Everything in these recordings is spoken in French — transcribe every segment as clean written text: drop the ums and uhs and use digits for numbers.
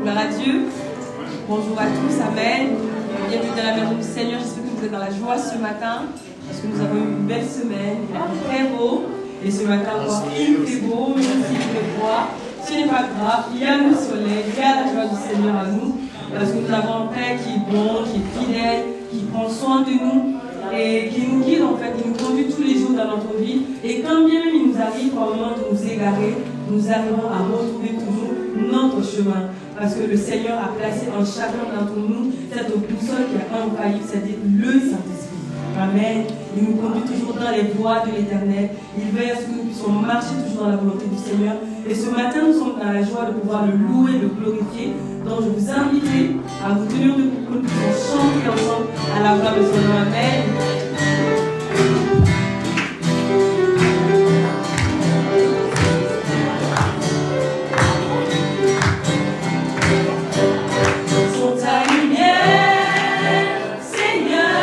Gloire à Dieu. Bonjour à tous, amen. Bienvenue dans la maison du Seigneur. J'espère que vous êtes dans la joie ce matin, parce que nous avons eu une belle semaine. Il est très beau. Et ce matin encore, il fait beau, même s'il fait froid. Ce n'est pas grave, il y a le soleil, il y a la joie du Seigneur à nous. Parce que nous avons un Père qui est bon, qui est fidèle, qui prend soin de nous et qui nous guide en fait, qui nous conduit tous les jours dans notre vie. Et quand bien même il nous arrive par moment de nous égarer, nous arrivons à retrouver toujours notre chemin. Parce que le Seigneur a placé en chacun d'entre nous cette boussole qui est infaillible, c'est-à-dire le Saint-Esprit. Amen. Il nous conduit toujours dans les voies de l'Éternel. Il veille à ce que nous puissions marcher toujours dans la volonté du Seigneur. Et ce matin, nous sommes dans la joie de pouvoir le louer, le glorifier. Donc je vous invite à vous tenir debout pour que nous puissions chanter ensemble à la gloire de son nom. Amen. Seigneur,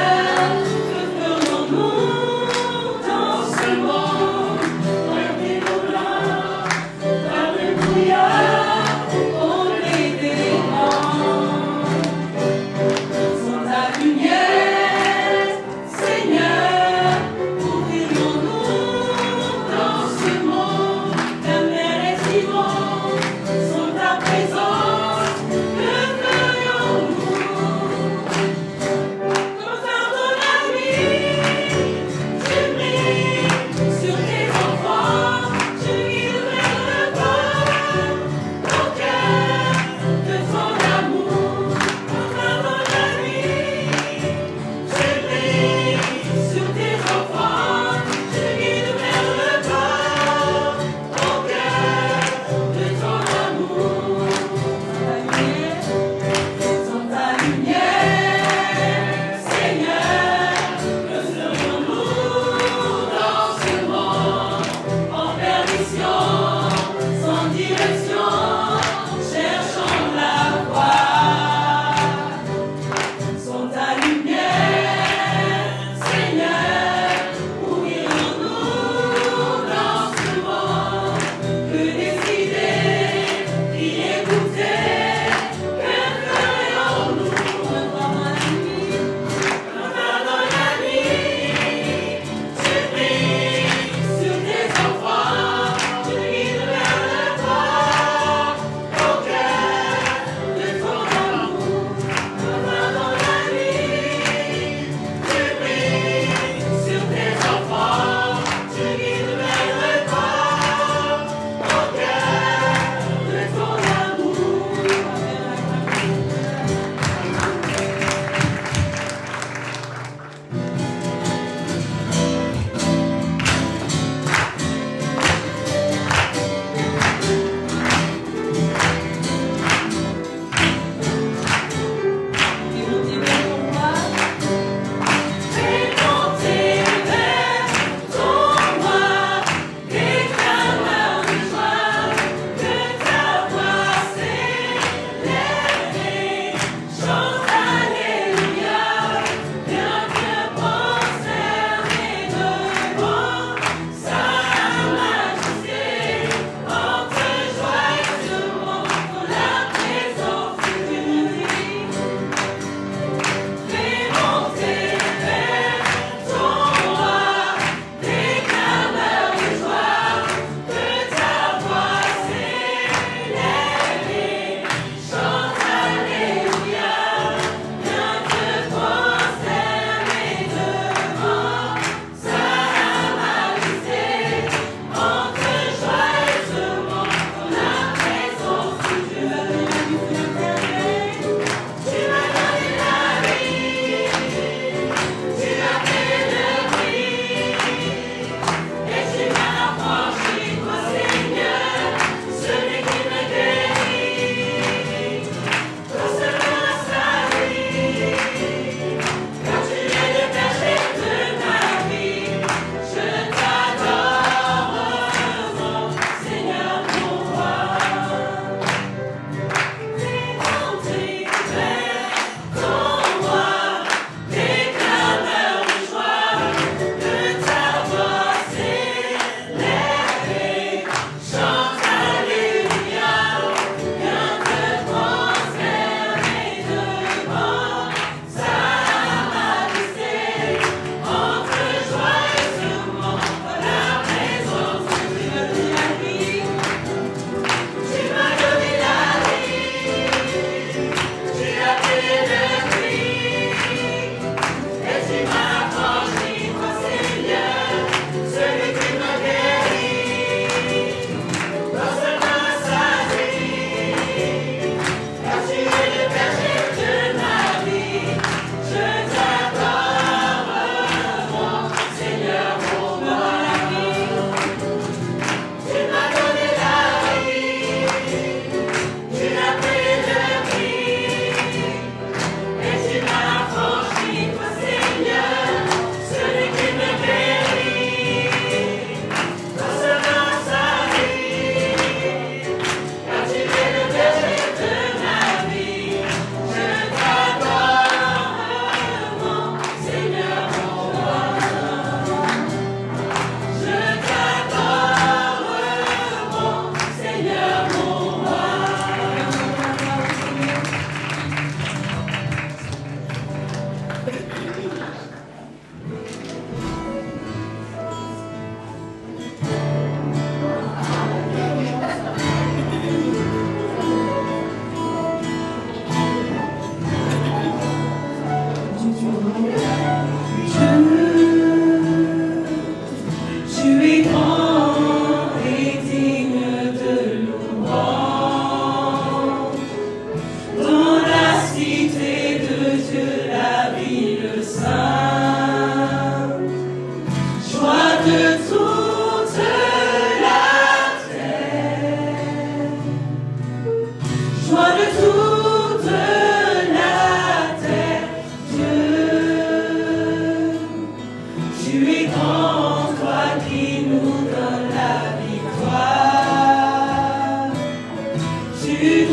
Tu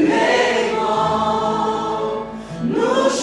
es grand, nous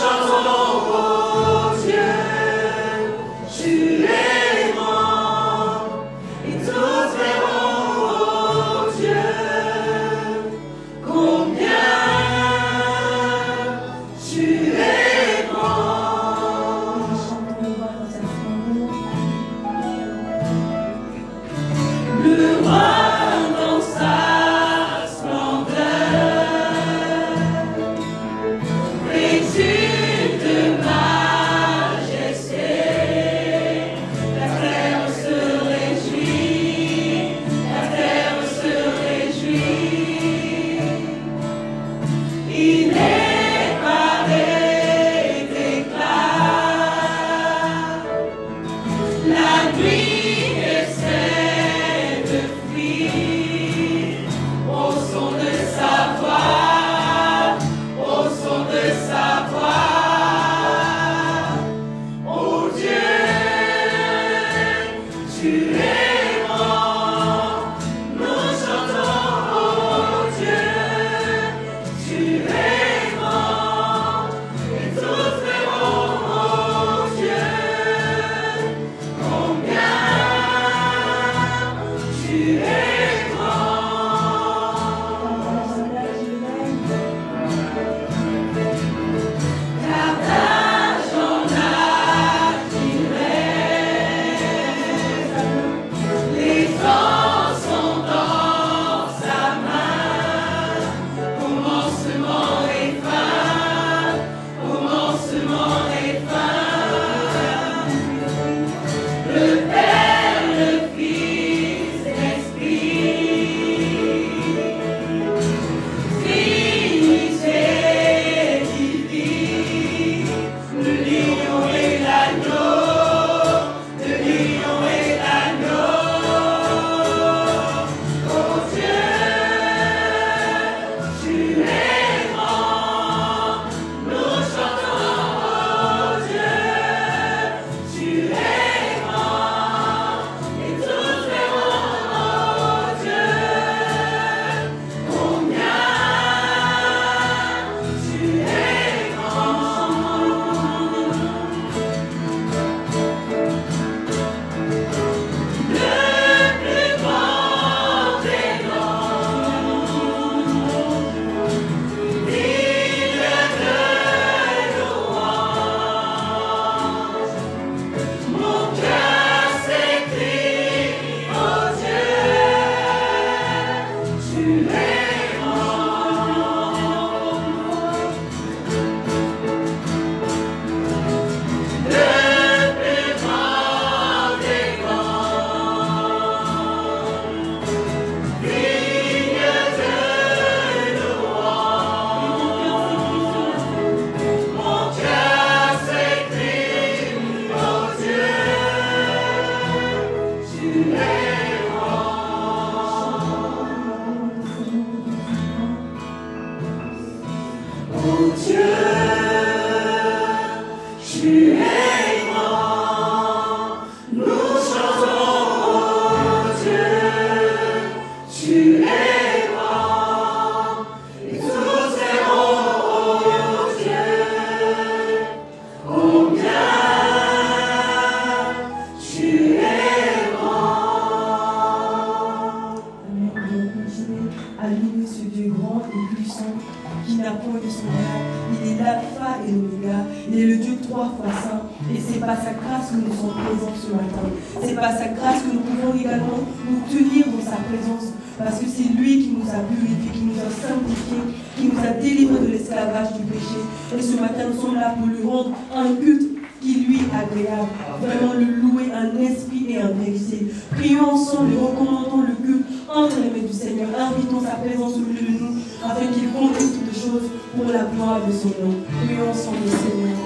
l'alpha et l'oméga. Il est le Dieu 3 fois saint. Et c'est par sa grâce que nous sommes présents ce matin. C'est par sa grâce que nous pouvons également nous tenir dans sa présence. Parce que c'est lui qui nous a purifiés, qui nous a sanctifiés, qui nous a délivrés de l'esclavage du péché. Et ce matin, nous sommes là pour lui rendre un culte qui lui est agréable. Vraiment le louer un esprit et un vérité. Prions ensemble et recommandons le culte entre les mains du Seigneur. Invitons sa présence au milieu de nous afin qu'il conduise toutes choses pour la gloire de son nom. Prions ensemble le Seigneur.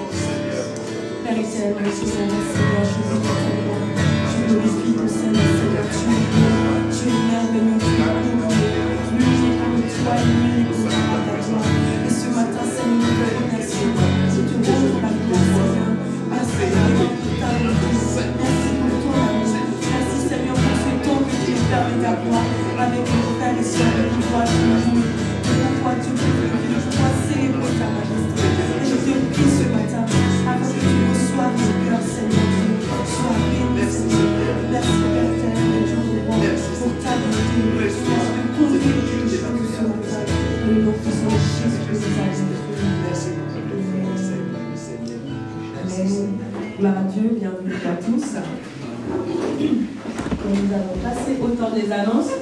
Père éternel, merci Seigneur, je vous prie, je glorifie ton Seigneur, tu es merveilleux, tu es glorieux, lui est comme toi, lui est comme toi. Et ce matin, Seigneur, nous te remercions, je te rends la gloire, Seigneur. Merci Seigneur pour ta bonté, merci pour ton amour, merci Seigneur pour ce temps que tu es permis d'avoir avec nos frères et sœurs de pouvoir te louer, de pouvoir te glorifier, de pouvoir célébrer ta majesté. Et je te prie ce matin, afin que tu reçoives nos cœurs, Seigneur Dieu, sois béni, Seigneur. Merci Père éternel, Dieu roi, pour ta bonté, merci de conduire toutes choses ce matin. Au nom puissant de Jésus que nous avons. Merci Seigneur. Amen. Gloire à Dieu, bienvenue à tous. Et nous allons passer au temps des annonces.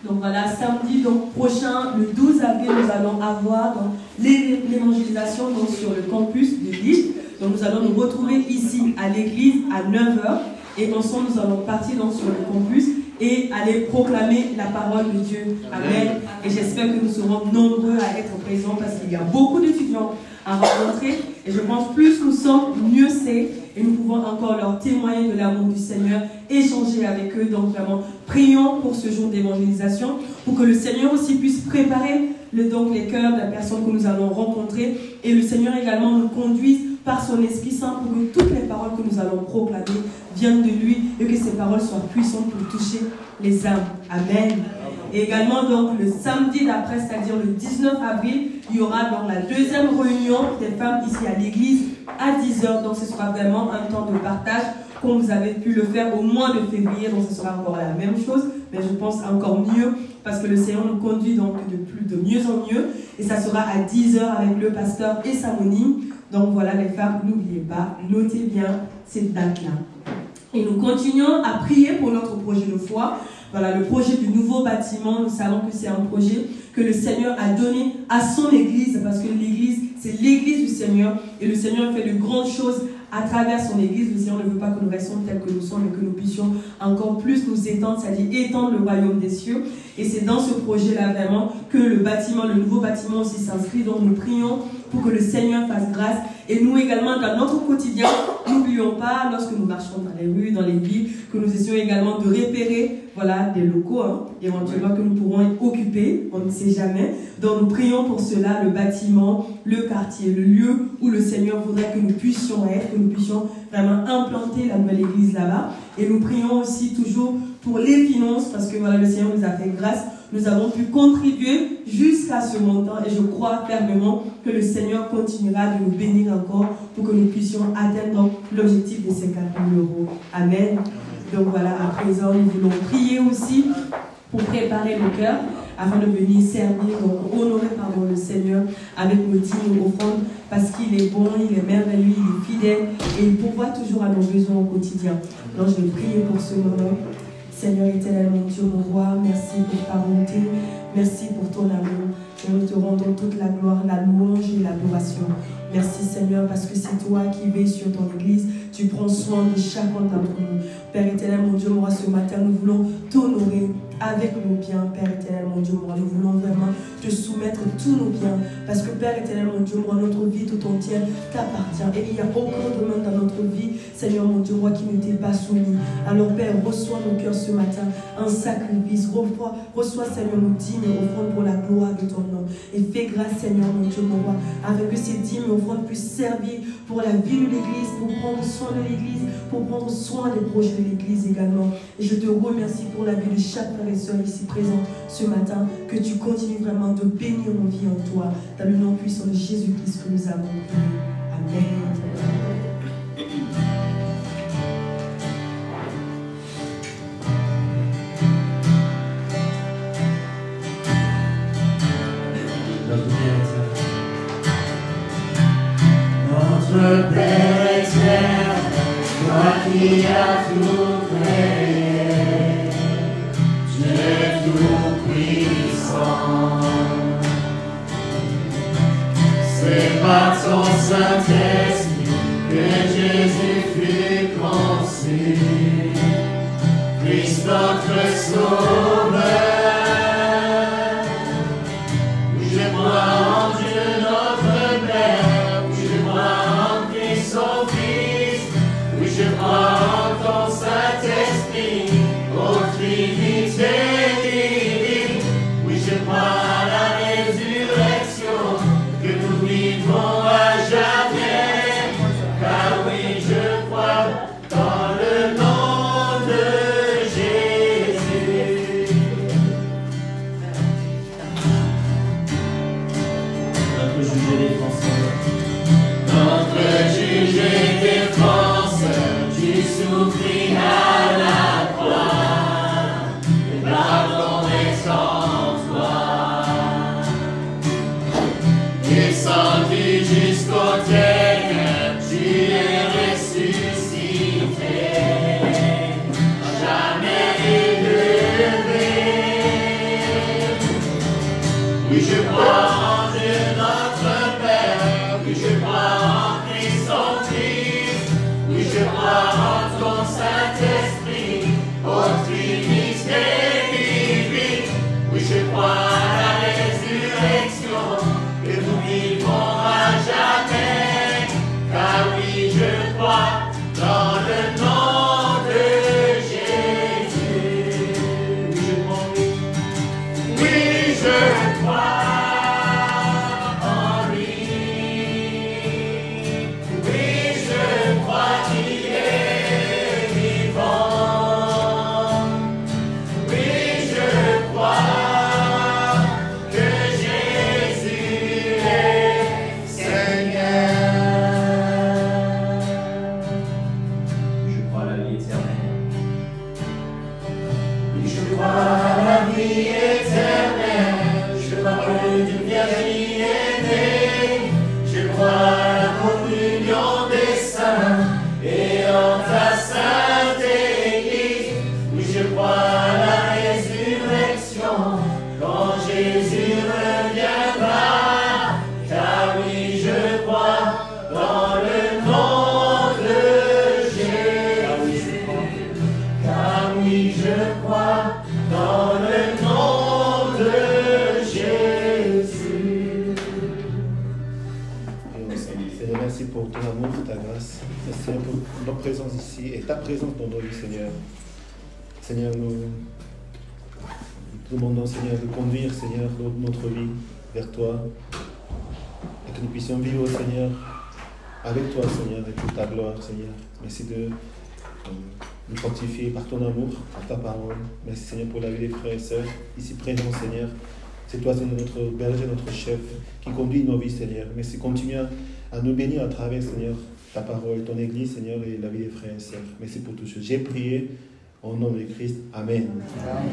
Donc voilà, samedi prochain, le 12 avril, nous allons avoir l'évangélisation sur le campus de Lille. Donc nous allons nous retrouver ici à l'église à 9h et ensemble nous allons partir sur le campus et aller proclamer la parole de Dieu. Amen. Et j'espère que nous serons nombreux à être présents parce qu'il y a beaucoup d'étudiants à rencontrer. Et je pense plus nous sommes, mieux c'est. Et nous pouvons encore leur témoigner de l'amour du Seigneur, échanger avec eux. Donc vraiment, prions pour ce jour d'évangélisation, pour que le Seigneur aussi puisse préparer les cœurs de la personne que nous allons rencontrer. Et le Seigneur également nous conduise par son Esprit Saint pour que toutes les paroles que nous allons proclamer viennent de lui et que ces paroles soient puissantes pour toucher les âmes. Amen. Et également, donc, le samedi d'après, c'est-à-dire le 19 avril, il y aura donc la deuxième réunion des femmes ici à l'église à 10h. Donc, ce sera vraiment un temps de partage comme vous avez pu le faire au mois de février. Donc, ce sera encore la même chose, mais je pense encore mieux parce que le Seigneur nous conduit donc de mieux en mieux. Et ça sera à 10h avec le pasteur et Samonie. Donc, voilà les femmes, n'oubliez pas, notez bien cette date-là. Et nous continuons à prier pour notre projet de foi. Voilà, le projet du nouveau bâtiment, nous savons que c'est un projet que le Seigneur a donné à son Église, parce que l'Église, c'est l'Église du Seigneur, et le Seigneur fait de grandes choses à travers son Église. Le Seigneur ne veut pas que nous restions tels que nous sommes, mais que nous puissions encore plus nous étendre, c'est-à-dire étendre le royaume des cieux. Et c'est dans ce projet-là vraiment que le bâtiment, le nouveau bâtiment aussi s'inscrit. Donc nous prions pour que le Seigneur fasse grâce. Et nous également, dans notre quotidien, n'oublions pas, lorsque nous marchons dans les rues, dans les villes, que nous essayons également de repérer des locaux, éventuellement que nous pourrons occuper, on ne sait jamais. Donc nous prions pour cela, le bâtiment, le quartier, le lieu où le Seigneur voudrait que nous puissions être, que nous puissions vraiment implanter la nouvelle église là-bas. Et nous prions aussi toujours pour les finances, parce que voilà, le Seigneur nous a fait grâce. Nous avons pu contribuer jusqu'à ce montant et je crois fermement que le Seigneur continuera de nous bénir encore pour que nous puissions atteindre l'objectif des 50 000 €. Amen. Donc voilà, à présent, nous voulons prier aussi pour préparer nos cœurs afin de venir servir, donc honorer le Seigneur avec nos dîmes, nos offrandes, parce qu'il est bon, il est merveilleux, il est fidèle et il pourvoit toujours à nos besoins au quotidien. Donc je vais prier pour ce moment. Seigneur éternel, mon Dieu, mon roi, merci pour ta bonté, merci pour ton amour. Et nous te rendons toute la gloire, la louange et l'adoration. Merci Seigneur, parce que c'est toi qui veilles sur ton Église. Tu prends soin de chacun d'entre nous. Père éternel, mon Dieu, mon roi, ce matin, nous voulons t'honorer avec nos biens, Père éternel, mon Dieu, mon roi. Nous voulons vraiment te soumettre tous nos biens. Parce que Père éternel, mon Dieu, mon roi, notre vie tout entière t'appartient. Et il n'y a aucun domaine dans notre vie, Seigneur, mon Dieu, mon roi, qui ne t'est pas soumis. Alors Père, reçois nos cœurs ce matin, un sacrifice. Reçois, Seigneur, nos dîmes et offrandes pour la gloire de ton nom. Et fais grâce, Seigneur, mon Dieu, mon roi, afin que ces dîmes et offrandes puissent servir pour la vie de l'Église, pour prendre soin de l'Église, pour prendre soin des projets de l'Église également. Et je te remercie pour la vie de chaque frère et sœur ici présent ce matin, que tu continues vraiment de bénir nos vies en toi, dans le nom puissant de Jésus-Christ que nous avons prié. Amen. qui a tout créé, Dieu tout-puissant. C'est par ton Saint-Esprit que Jésus fut conçu, Christ notre Sauveur. Oui, je crois en Dieu notre Père, oui, je crois en Christ son Fils, oui, je crois en ton Saint-Esprit, ô Trinité divine, oui, je crois à la résurrection, que nous vivons à jamais, car oui, je crois dans le nom de Jésus. Notre juge et défenseur, notre juge et défenseur, tu souffris à la croix, et pardon est en toi. Descendu jusqu'au terre, tu es ressuscité, jamais élevé. Oui, je crois en Dieu notre Père, oui, je crois en Christ son Fils, oui, je crois en ton Saint-Esprit, ô Trinité divine, oui, je crois à la résurrection, que nous vivons à jamais, car oui, je crois dans le nom de Jésus. Oui, je crois en lui. Oui, je crois qu'il est vivant. Oui, je crois que Jésus est Seigneur. Je crois à la vie éternelle. Oui, je crois à la vie éternelle. Je crois que d'une Vierge est née. Je crois à la communion des saints et en ta sainte Église. Oui, je crois à la résurrection quand Jésus reviendra. Car oui, je crois dans le nom de Jésus. Car oui, je crois dans le nom de Jésus. Seigneur, merci pour ton amour, ta grâce. Merci Seigneur pour notre présence ici et ta présence dans nos vies, Seigneur. Seigneur, nous te demandons, Seigneur, de conduire, Seigneur, notre vie vers toi et que nous puissions vivre, Seigneur, avec toi, Seigneur, et pour ta gloire, Seigneur. Merci de nous fortifier par ton amour, par ta parole. Merci, Seigneur, pour la vie des frères et sœurs ici présents, Seigneur. C'est toi, Seigneur, notre berger, notre chef, qui conduit nos vies, Seigneur. Merci, continue à nous bénir à travers, Seigneur, ta parole, ton Église, Seigneur, et la vie des frères et sœurs. Merci pour tout ce que j'ai prié au nom de Christ. Amen. Amen.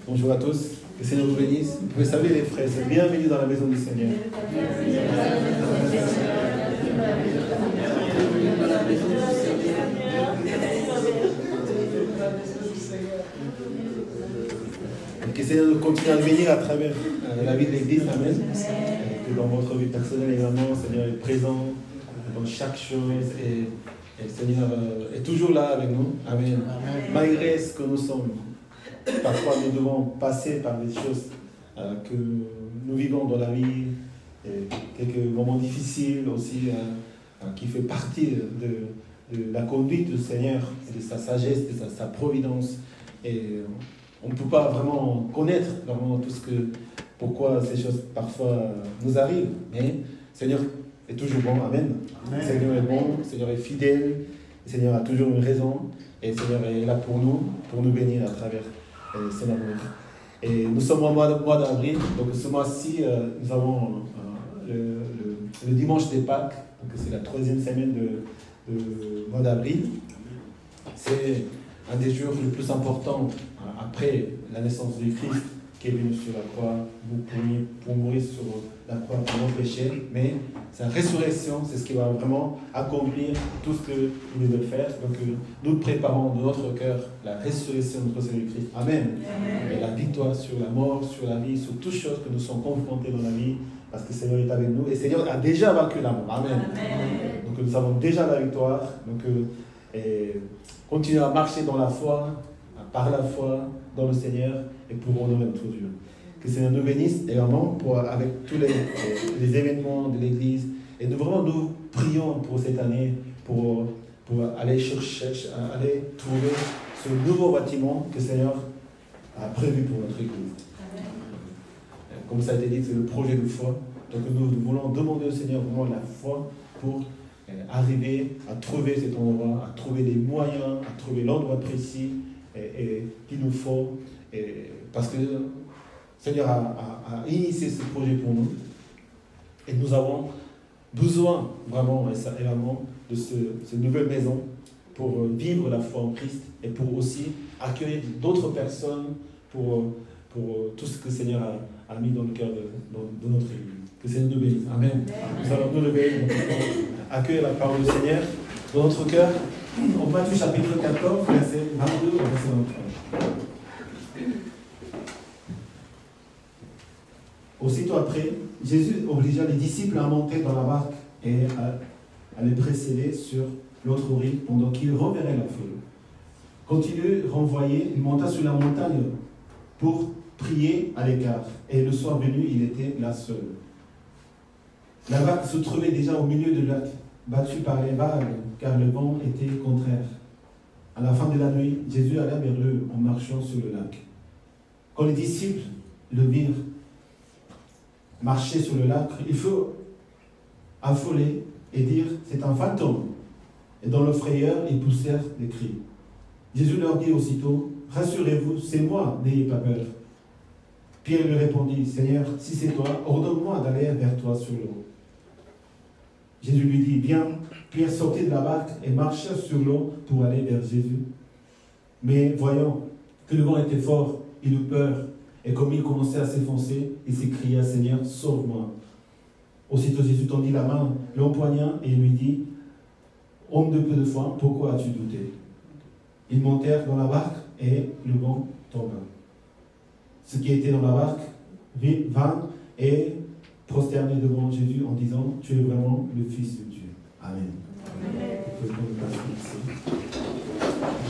Bonjour à tous. Que le Seigneur vous bénisse. Vous pouvez saluer les frères et sœurs. Bienvenue dans la maison du Seigneur. Que le Seigneur continue à bénir à travers la vie de l'Église. Amen. Que dans votre vie personnelle également, le Seigneur est présent dans chaque chose et le Seigneur est toujours là avec nous. Amen. Amen. Malgré ce que nous sommes, parfois nous devons passer par des choses que nous vivons dans la vie, et quelques moments difficiles aussi, qui fait partie de la conduite du Seigneur, et de sa sagesse, de sa providence. Et on ne peut pas vraiment connaître vraiment tout ce que, pourquoi ces choses parfois nous arrivent. Mais le Seigneur est toujours bon. Amen. Amen. Le Seigneur est bon, le Seigneur est fidèle, le Seigneur a toujours une raison, et le Seigneur est là pour nous bénir à travers son amour. Et nous sommes au mois d'avril, donc ce mois-ci, nous avons le dimanche des Pâques, donc c'est la 3e semaine de mois d'avril. C'est un des jours les plus importants après la naissance du Christ, qui est venu sur la croix pour mourir sur la croix pour nos péchés, mais sa résurrection, c'est ce qui va vraiment accomplir tout ce qu'il veut faire. Donc nous préparons de notre cœur la résurrection de notre Seigneur Christ. Amen. Amen. Et la victoire sur la mort, sur la vie, sur toutes choses que nous sommes confrontés dans la vie, parce que le Seigneur est avec nous et le Seigneur a déjà vaincu la mort. Amen. Amen. Donc nous avons déjà la victoire. Donc continuez à marcher dans la foi, par la foi dans le Seigneur et pour honorer notre Dieu. Que le Seigneur nous bénisse également avec tous les événements de l'Église. Et nous prions pour cette année, pour aller chercher, aller trouver ce nouveau bâtiment que le Seigneur a prévu pour notre Église. Amen. Comme ça a été dit, c'est le projet de foi. Donc nous voulons demander au Seigneur vraiment la foi pour arriver à trouver cet endroit, à trouver les moyens, à trouver l'endroit précis qu'il nous faut. Parce que le Seigneur a initié ce projet pour nous. Et nous avons besoin vraiment de cette nouvelle maison pour vivre la foi en Christ et pour aussi accueillir d'autres personnes pour tout ce que le Seigneur a mis dans le cœur de notre Église. Que le Seigneur nous bénisse. Amen. Amen. Nous allons nous lever, accueillir la parole du Seigneur dans notre cœur. En Matthieu chapitre 14, verset 22 au verset 23. Aussitôt après, Jésus obligea les disciples à monter dans la barque et à les précéder sur l'autre rive pendant qu'ils reverraient la foule. Quand il eut renvoyé, il monta sur la montagne pour prier à l'écart. Et le soir venu, il était là seul. La barque se trouvait déjà au milieu du lac, battue par les vagues, car le vent était contraire. À la fin de la nuit, Jésus alla vers eux en marchant sur le lac. Quand les disciples le virent marcher sur le lac, il fut affolé et dire « C'est un fantôme ». Et dans leur frayeur, ils poussèrent des cris. Jésus leur dit aussitôt « Rassurez-vous, c'est moi, n'ayez pas peur ». Pierre lui répondit « Seigneur, si c'est toi, ordonne-moi d'aller vers toi sur l'eau ». Jésus lui dit « Viens ». Pierre sortit de la barque et marcha sur l'eau pour aller vers Jésus. Mais voyant que le vent était fort, il eut peur. Et comme il commençait à s'enfoncer, il s'écria « Seigneur, sauve-moi ». Aussitôt Jésus tendit la main, l'empoigna et lui dit « Homme de peu de foi, pourquoi as-tu douté ?» Ils montèrent dans la barque et le vent tomba. Ceux qui étaient dans la barque vinrent et prosternaient devant Jésus en disant « Tu es vraiment le Fils de Dieu. » Amen. Amen.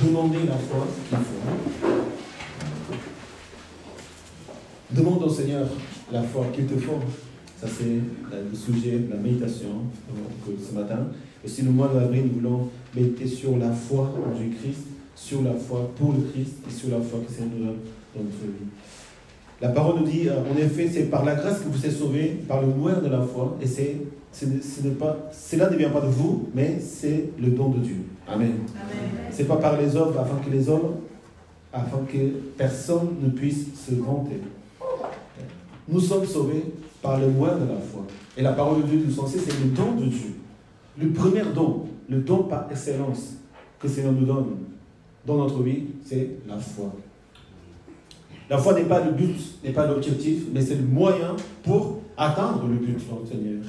Demandez la foi qu'il faut. Demande au Seigneur la foi qu'il te faut. Ça, c'est le sujet de la méditation ce matin. Et si le mois d'avril, nous voulons méditer sur la foi en Jésus-Christ, sur la foi pour le Christ et sur la foi que c'est nous donne dans notre vie. La parole nous dit, en effet, c'est par la grâce que vous êtes sauvés, par le moyen de la foi, et cela ne vient pas de vous, mais c'est le don de Dieu. Amen. Ce n'est pas par les œuvres, afin que personne ne puisse se vanter. Nous sommes sauvés par le moyen de la foi. Et la parole de Dieu nous enseigne, c'est le don de Dieu. Le premier don, le don par excellence que le Seigneur nous donne dans notre vie, c'est la foi. La foi n'est pas le but, n'est pas l'objectif, mais c'est le moyen pour atteindre le but dans le Seigneur.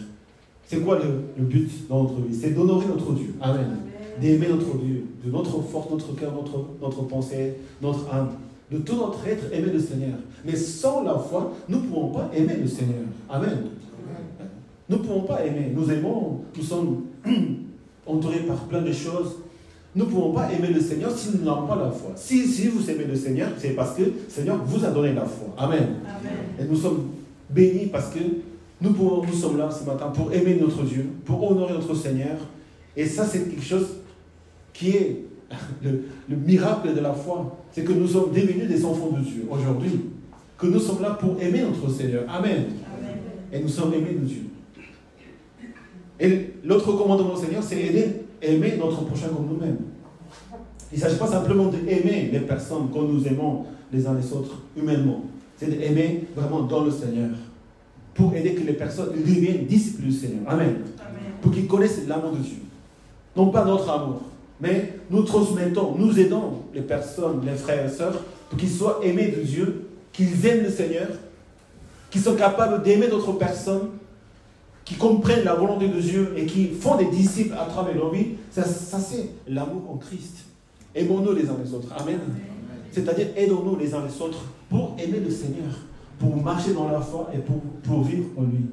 C'est quoi le but dans notre vie? C'est d'honorer notre Dieu. Amen. D'aimer notre Dieu, de notre force, notre cœur, notre pensée, notre âme. De tout notre être, aimer le Seigneur. Mais sans la foi, nous ne pouvons pas aimer le Seigneur. Amen. Nous ne pouvons pas aimer. Nous aimons, nous sommes entourés par plein de choses. Nous ne pouvons pas aimer le Seigneur si nous n'avons pas la foi. Si vous aimez le Seigneur, c'est parce que le Seigneur vous a donné la foi. Amen. Amen. Et nous sommes bénis parce que nous sommes là ce matin pour aimer notre Dieu, pour honorer notre Seigneur. Et ça, c'est quelque chose qui est le miracle de la foi. C'est que nous sommes devenus des enfants de Dieu aujourd'hui. Que nous sommes là pour aimer notre Seigneur. Amen. Amen. Et nous sommes aimés de Dieu. Et l'autre commandement du Seigneur, c'est aimer notre prochain comme nous-mêmes. Il ne s'agit pas simplement d'aimer les personnes comme nous aimons les uns les autres humainement. C'est d'aimer vraiment dans le Seigneur. Pour aider que les personnes deviennent disciples du Seigneur. Amen. Amen. Pour qu'ils connaissent l'amour de Dieu. Non pas notre amour, mais nous transmettons, nous aidons les personnes, les frères et sœurs, pour qu'ils soient aimés de Dieu qu'ils aiment le Seigneur, qui sont capables d'aimer d'autres personnes, qui comprennent la volonté de Dieu et qui font des disciples à travers leur vie, ça c'est l'amour en Christ. Aimons-nous les uns les autres. Amen. C'est-à-dire, aidons-nous les uns les autres pour aimer le Seigneur, pour marcher dans la foi et pour vivre en lui.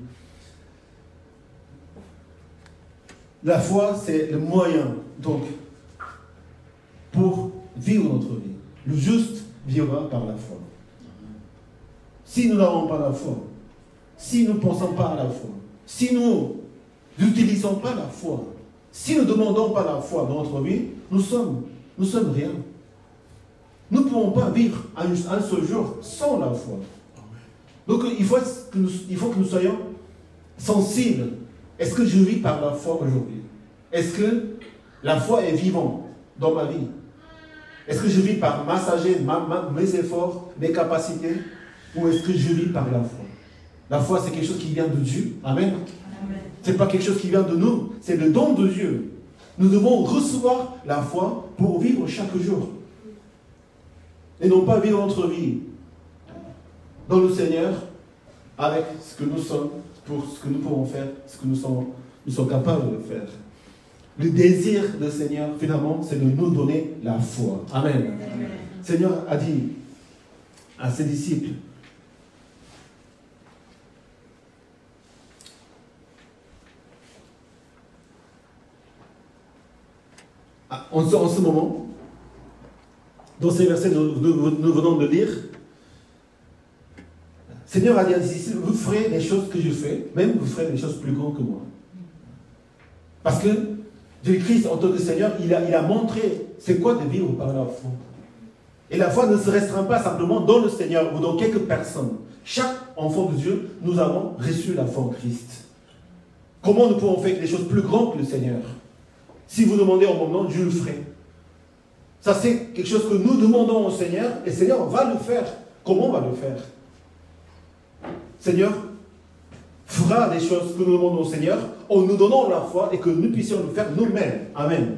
La foi, c'est le moyen, donc, pour vivre notre vie. Le juste vivra par la foi. Si nous n'avons pas la foi, si nous ne pensons pas à la foi, si nous n'utilisons pas la foi, si nous ne demandons pas la foi dans notre vie, nous sommes rien. Nous ne pouvons pas vivre un seul jour sans la foi. Donc il faut que nous soyons sensibles. Est-ce que je vis par la foi aujourd'hui? Est-ce que la foi est vivante dans ma vie? Est-ce que je vis par ma sagesse, mes efforts, mes capacités? Ou est-ce que je vis par la foi? La foi, c'est quelque chose qui vient de Dieu. Amen. Ce n'est pas quelque chose qui vient de nous. C'est le don de Dieu. Nous devons recevoir la foi pour vivre chaque jour. Et non pas vivre notre vie dans le Seigneur avec ce que nous sommes, pour ce que nous pouvons faire, ce que nous sommes capables de faire. Le désir du Seigneur, finalement, c'est de nous donner la foi. Amen. Amen. Le Seigneur a dit à ses disciples, en ce moment, dans ces versets que nous venons de lire, Seigneur a dit à ses disciples, vous ferez les choses que je fais, même vous ferez des choses plus grandes que moi. Parce que Jésus-Christ, en tant que Seigneur, il a montré c'est quoi de vivre par la foi. Et la foi ne se restreint pas simplement dans le Seigneur ou dans quelques personnes. Chaque enfant de Dieu, nous avons reçu la foi en Christ. Comment nous pouvons faire des choses plus grandes que le Seigneur? Si vous demandez en mon nom, je le ferai. Ça, c'est quelque chose que nous demandons au Seigneur, et le Seigneur va le faire. Comment on va le faire? Seigneur fera des choses que nous demandons au Seigneur en nous donnant la foi et que nous puissions le faire nous-mêmes. Amen.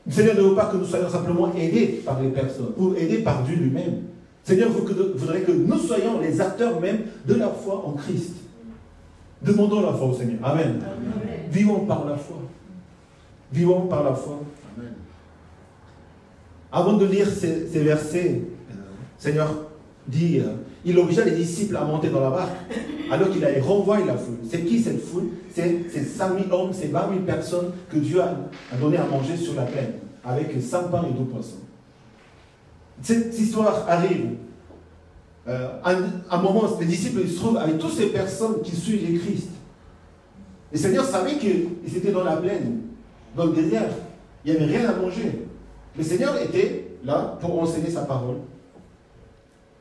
Le Seigneur ne veut pas que nous soyons simplement aidés par les personnes ou aidés par Dieu lui-même. Le Seigneur voudrait que nous soyons les acteurs même de la foi en Christ. Demandons la foi au Seigneur. Amen. Amen. Vivons par la foi. Vivons par la foi. Amen. Avant de lire ces versets, Seigneur dit, il obligea les disciples à monter dans la barque, alors qu'il a renvoyé la foule. C'est qui cette foule? C'est 5 000 hommes, c'est 20 000 personnes que Dieu a donné à manger sur la plaine, avec 5 pains et 2 poissons. Cette histoire arrive. À un moment, les disciples se trouvent avec toutes ces personnes qui suivent le Christ. Le Seigneur savait qu'ils étaient dans la plaine, dans le désert. Il n'y avait rien à manger. Le Seigneur était là pour enseigner sa parole.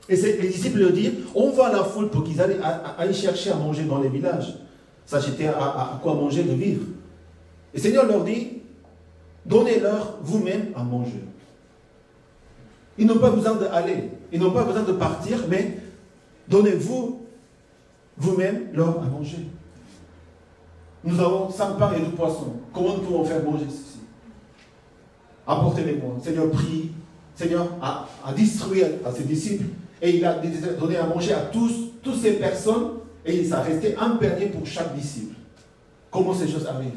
Et les disciples leur disent, on va à la foule pour qu'ils aillent chercher à manger dans les villages. S'acheter à quoi manger, de vivre. Et le Seigneur leur dit, donnez-leur vous-même à manger. Ils n'ont pas besoin d'aller, ils n'ont pas besoin de partir, mais donnez-vous vous-même leur à manger. Nous avons 5 pains et 2 poissons. Comment nous pouvons faire manger ceci? Apportez-les-moi. Seigneur prie. Seigneur a distribué à ses disciples et il a donné à manger à toutes ces personnes et ça restait un panier pour chaque disciple. Comment ces choses arrivent?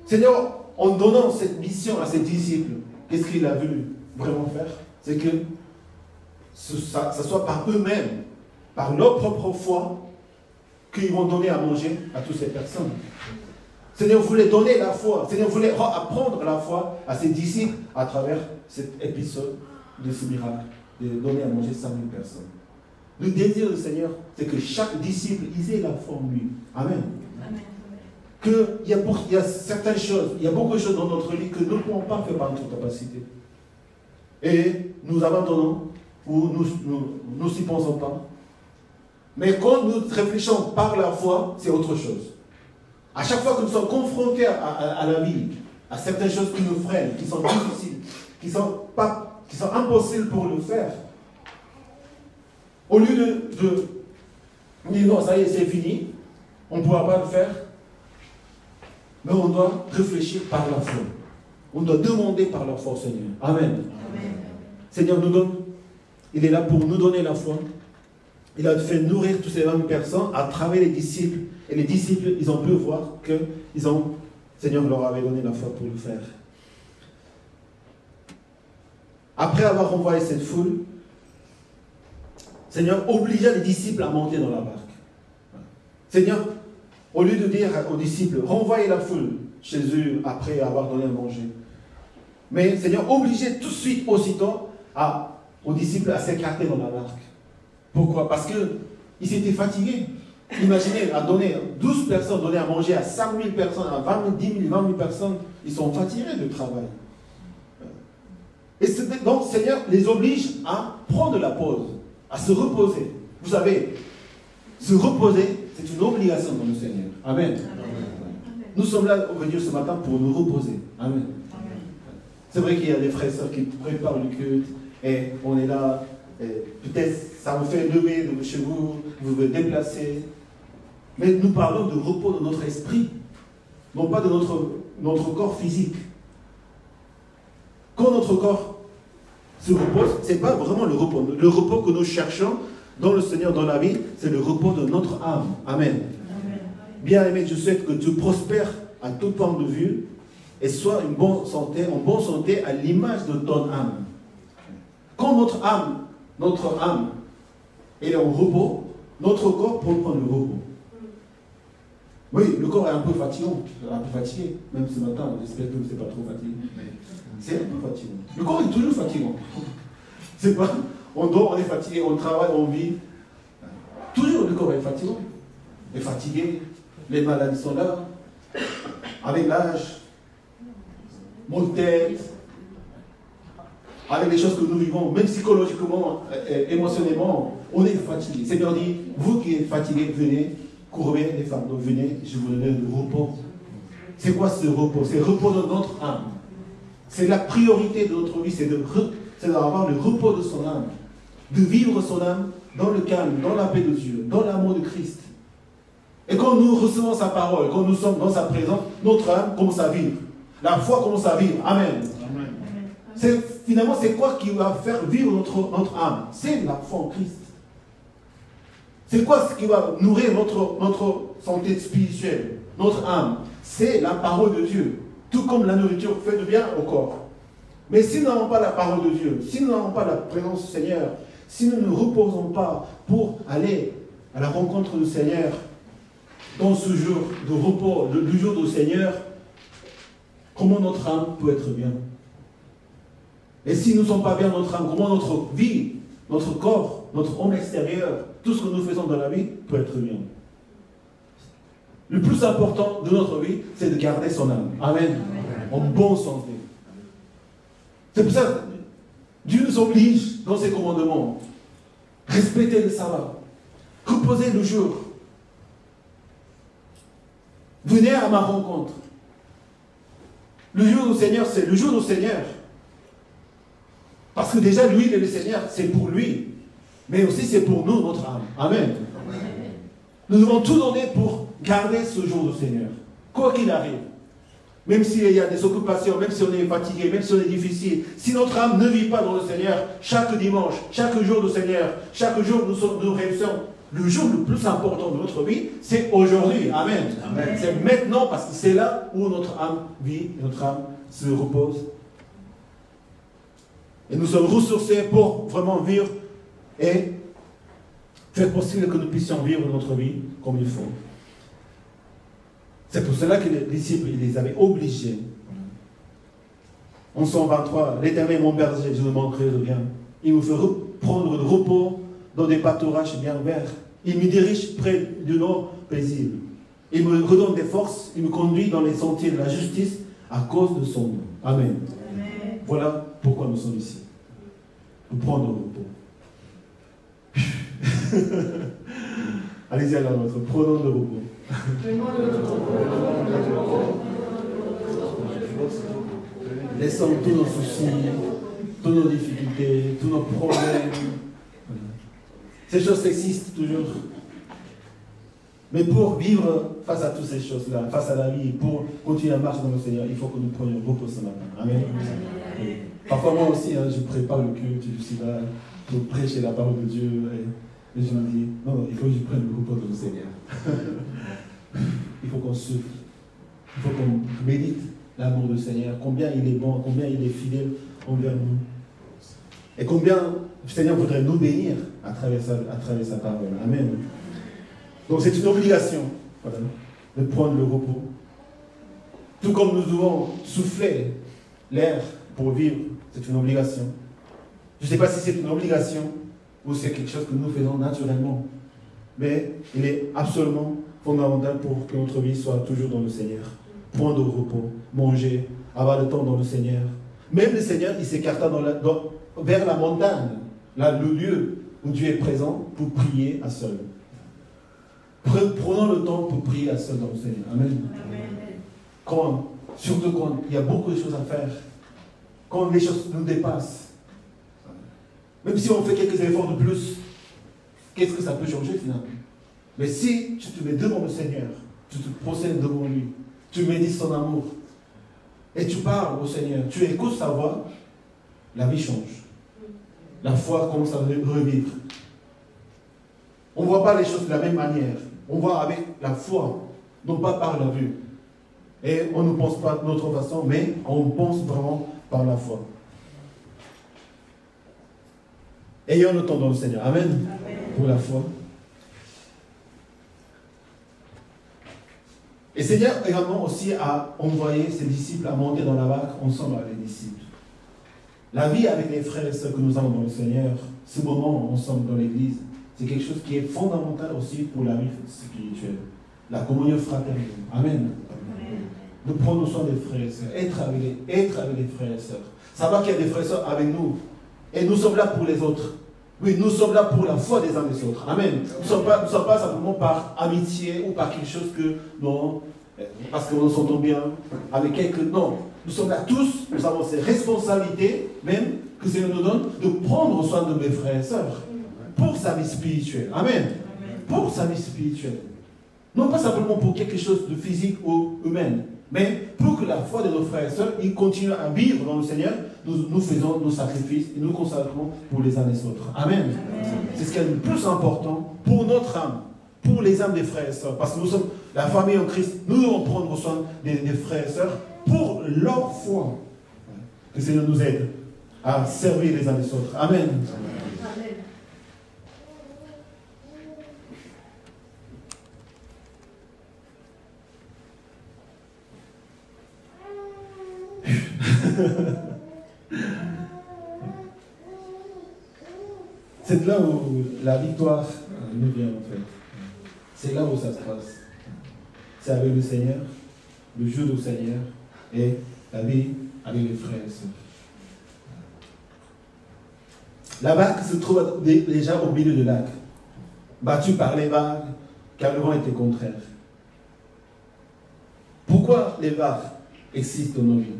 Seigneur, en donnant cette mission à ses disciples, qu'est-ce qu'il a voulu vraiment faire? C'est que ça soit par eux-mêmes, par leur propre foi, qu'ils vont donner à manger à toutes ces personnes. Seigneur voulait donner la foi. Seigneur voulait apprendre la foi à ses disciples à travers cet épisode de ce miracle, de donner à manger 5 000 personnes. Le désir du Seigneur, c'est que chaque disciple ait la foi en lui. Amen. Amen. Il y a certaines choses, il y a beaucoup de choses dans notre vie que nous ne pouvons pas faire par notre capacité. Et nous abandonnons, ou nous n'y pensons pas. Mais quand nous réfléchissons par la foi, c'est autre chose. À chaque fois que nous sommes confrontés à la vie, à certaines choses qui nous freinent, qui sont difficiles, qui sont impossibles pour le faire, au lieu de dire non, ça y est, c'est fini, on ne pourra pas le faire, mais on doit réfléchir par la foi. On doit demander par la foi au Seigneur. Amen. Amen. Seigneur, nous donne il est là pour nous donner la foi. Il a fait nourrir toutes ces 20 personnes à travers les disciples. Et les disciples, ils ont pu voir que Seigneur leur avait donné la foi pour le faire. Après avoir renvoyé cette foule, Seigneur obligea les disciples à monter dans la barque. Seigneur, au lieu de dire aux disciples, renvoyez la foule chez eux après avoir donné à manger. Mais Seigneur obligeait tout de suite, aussitôt, aux disciples à s'écarter dans la barque. Pourquoi? Parce qu'ils étaient fatigués. Imaginez, à donner 12 personnes, donner à manger à 5 000 personnes, à 20 000, 10 000, 20 000 personnes, ils sont fatigués de travail. Et donc, Seigneur les oblige à prendre la pause, à se reposer. Vous savez, se reposer, c'est une obligation dans le Seigneur. Amen. Amen. Nous sommes là au Dieu ce matin pour nous reposer. Amen. C'est vrai qu'il y a des frères et sœurs qui préparent le culte et on est là. Peut-être ça vous fait lever de chez vous, vous vous déplacer. Mais nous parlons de repos de notre esprit, non pas de notre corps physique. Quand notre corps se repose, ce n'est pas vraiment le repos. Le repos que nous cherchons dans le Seigneur, dans la vie, c'est le repos de notre âme. Amen. Bien-aimé, je souhaite que tu prospères à tout point de vue et sois en bonne santé à l'image de ton âme. Quand notre âme est en repos, notre corps peut prendre le repos. Oui, le corps est un peu fatigué. Même ce matin, j'espère que ce n'est pas trop fatigué. C'est un peu fatigant. Le corps est toujours fatigant. C'est pas, on dort, on est fatigué, on travaille, on vit. Toujours le corps est fatigant. Il est fatigué, les maladies sont là. Avec l'âge, maux de tête, avec les choses que nous vivons, même psychologiquement, émotionnellement, on est fatigué. Le Seigneur dit, vous qui êtes fatigués, venez, courbez les fardeaux, venez, je vous donne le repos. C'est quoi ce repos? C'est le repos de notre âme. C'est la priorité de notre vie, c'est d'avoir le repos de son âme, de vivre son âme dans le calme, dans la paix de Dieu, dans l'amour de Christ. Et quand nous recevons sa parole, quand nous sommes dans sa présence, notre âme commence à vivre. La foi commence à vivre. Amen. Amen. Finalement, c'est quoi qui va faire vivre notre âme? C'est la foi en Christ. C'est quoi ce qui va nourrir notre santé spirituelle, notre âme? C'est la parole de Dieu. Tout comme la nourriture fait du bien au corps. Mais si nous n'avons pas la parole de Dieu, si nous n'avons pas la présence du Seigneur, si nous ne nous reposons pas pour aller à la rencontre du Seigneur, dans ce jour de repos, le jour du Seigneur, comment notre âme peut être bien? Et si nous ne sommes pas bien notre âme, comment notre vie, notre corps, notre homme extérieur, tout ce que nous faisons dans la vie peut être bien? Le plus important de notre vie, c'est de garder son âme. Amen. En bonne santé. C'est pour ça que Dieu nous oblige dans ses commandements. Respecter le sabbat. Reposer le jour. Venez à ma rencontre. Le jour du Seigneur, c'est le jour du Seigneur. Parce que déjà, lui, il est le Seigneur, c'est pour lui. Mais aussi, c'est pour nous, notre âme. Amen. Nous devons tout donner pour garder ce jour du Seigneur. Quoi qu'il arrive. Même s'il y a des occupations, même si on est fatigué, même si on est difficile. Si notre âme ne vit pas dans le Seigneur, chaque dimanche, chaque jour du Seigneur, chaque jour nous réussissons. Le jour le plus important de notre vie, c'est aujourd'hui. Amen. Amen. C'est maintenant parce que c'est là où notre âme vit, notre âme se repose. Et nous sommes ressourcés pour vraiment vivre et faire possible que nous puissions vivre notre vie comme il faut. C'est pour cela que les disciples, ils les avaient obligés. En 123, l'Éternel est mon berger, je ne manquerai de rien. Il me fait prendre le repos dans des pâturages bien verts. Il me dirige près d'une eau paisible. Il me redonne des forces, il me conduit dans les sentiers de la justice à cause de son nom. Amen. Amen. Voilà pourquoi nous sommes ici. Pour prendre le repos. Allez-y à la nôtre, prenons le repos. Laissons tous nos soucis, toutes nos difficultés, tous nos problèmes. Ces choses existent toujours. Mais pour vivre face à toutes ces choses-là, face à la vie, pour continuer à marcher dans le Seigneur, il faut que nous prenions repos ce matin. Amen. Parfois moi aussi, je prépare le culte, je suis là. pour prêcher la parole de Dieu. Et je me dis, non, il faut que je prenne le repos de le Seigneur. Il faut qu'on souffle. Il faut qu'on médite l'amour du Seigneur, combien il est bon, combien il est fidèle envers nous. Et combien le Seigneur voudrait nous bénir à travers sa parole. Amen. Donc c'est une obligation, voilà, de prendre le repos. Tout comme nous devons souffler l'air pour vivre, c'est une obligation. Je ne sais pas si c'est une obligation ou c'est quelque chose que nous faisons naturellement. Mais il est absolument fondamental pour que notre vie soit toujours dans le Seigneur. Prendre le repos, manger, avoir le temps dans le Seigneur. Même le Seigneur, il s'écarta vers la montagne, là, le lieu où Dieu est présent, pour prier à seul. Prenons le temps pour prier à seul dans le Seigneur. Amen. Amen. Surtout quand il y a beaucoup de choses à faire, quand les choses nous dépassent, même si on fait quelques efforts de plus, qu'est-ce que ça peut changer finalement? Mais si tu te mets devant le Seigneur, tu te procèdes devant lui, tu médites son amour, et tu parles au Seigneur, tu écoutes sa voix, la vie change. La foi commence à revivre. On ne voit pas les choses de la même manière. On voit avec la foi, non pas par la vue. Et on ne pense pas de notre façon, mais on pense vraiment par la foi. Ayons le temps dans le Seigneur. Amen. Amen. Pour la foi. Et Seigneur également aussi a envoyé ses disciples à monter dans la barque ensemble avec les disciples. La vie avec les frères et sœurs que nous avons dans le Seigneur, ce moment ensemble dans l'église, c'est quelque chose qui est fondamental aussi pour la vie spirituelle. La communion fraternelle. Amen. De prendre soin des frères et sœurs, être avec les frères et sœurs. Savoir qu'il y a des frères et sœurs avec nous. Et nous sommes là pour les autres. Oui, nous sommes là pour la foi des uns des autres. Amen. Nous ne sommes pas simplement par amitié ou par quelque chose que, non, parce que nous s'entend bien avec quelqu'un. Non, nous sommes là tous, nous avons ces responsabilités, même que Seigneur nous donne, de prendre soin de mes frères et sœurs. Pour sa vie spirituelle. Amen. Pour sa vie spirituelle. Non pas simplement pour quelque chose de physique ou humain, mais pour que la foi de nos frères et sœurs, ils continuent à vivre dans le Seigneur, nous faisons nos sacrifices et nous consacrons pour les uns et les autres. Amen. Amen. C'est ce qui est le plus important pour notre âme, pour les âmes des frères et sœurs. Parce que nous sommes la famille en Christ, nous devons prendre soin des frères et sœurs pour leur foi. Que le Seigneur nous aide à servir les uns les autres. Amen. Amen. C'est là où la victoire nous vient en fait. C'est là où ça se passe. C'est avec le Seigneur, le jeu du Seigneur et la vie avec les frères et sœurs. La barque se trouve déjà au milieu du lac, battue par les vagues car le vent était contraire. Pourquoi les vagues existent dans nos vies?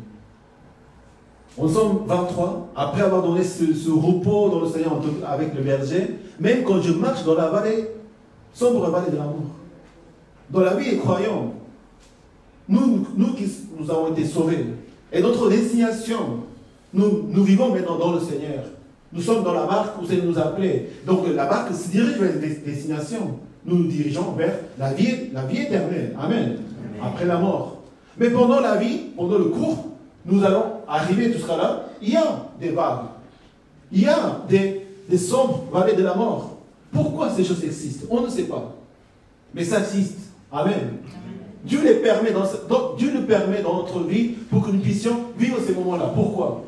En Somme 23, après avoir donné ce repos dans le Seigneur avec le berger, même quand je marche dans la vallée, sombre vallée de la mort, dans la vie des croyants, nous qui nous avons été sauvés, et notre destination, nous vivons maintenant dans le Seigneur. Nous sommes dans la barque où c'est nous appelé. Donc la barque se dirige vers la destination. Nous nous dirigeons vers la vie éternelle. Amen. Amen. Après la mort. Mais pendant la vie, pendant le cours, nous allons arriver, tout sera là, il y a des vagues. Il y a des sombres vallées de la mort. Pourquoi ces choses existent? On ne sait pas. Mais ça existe. Amen. Amen. Dieu le permet dans notre vie pour que nous puissions vivre ces moments-là. Pourquoi?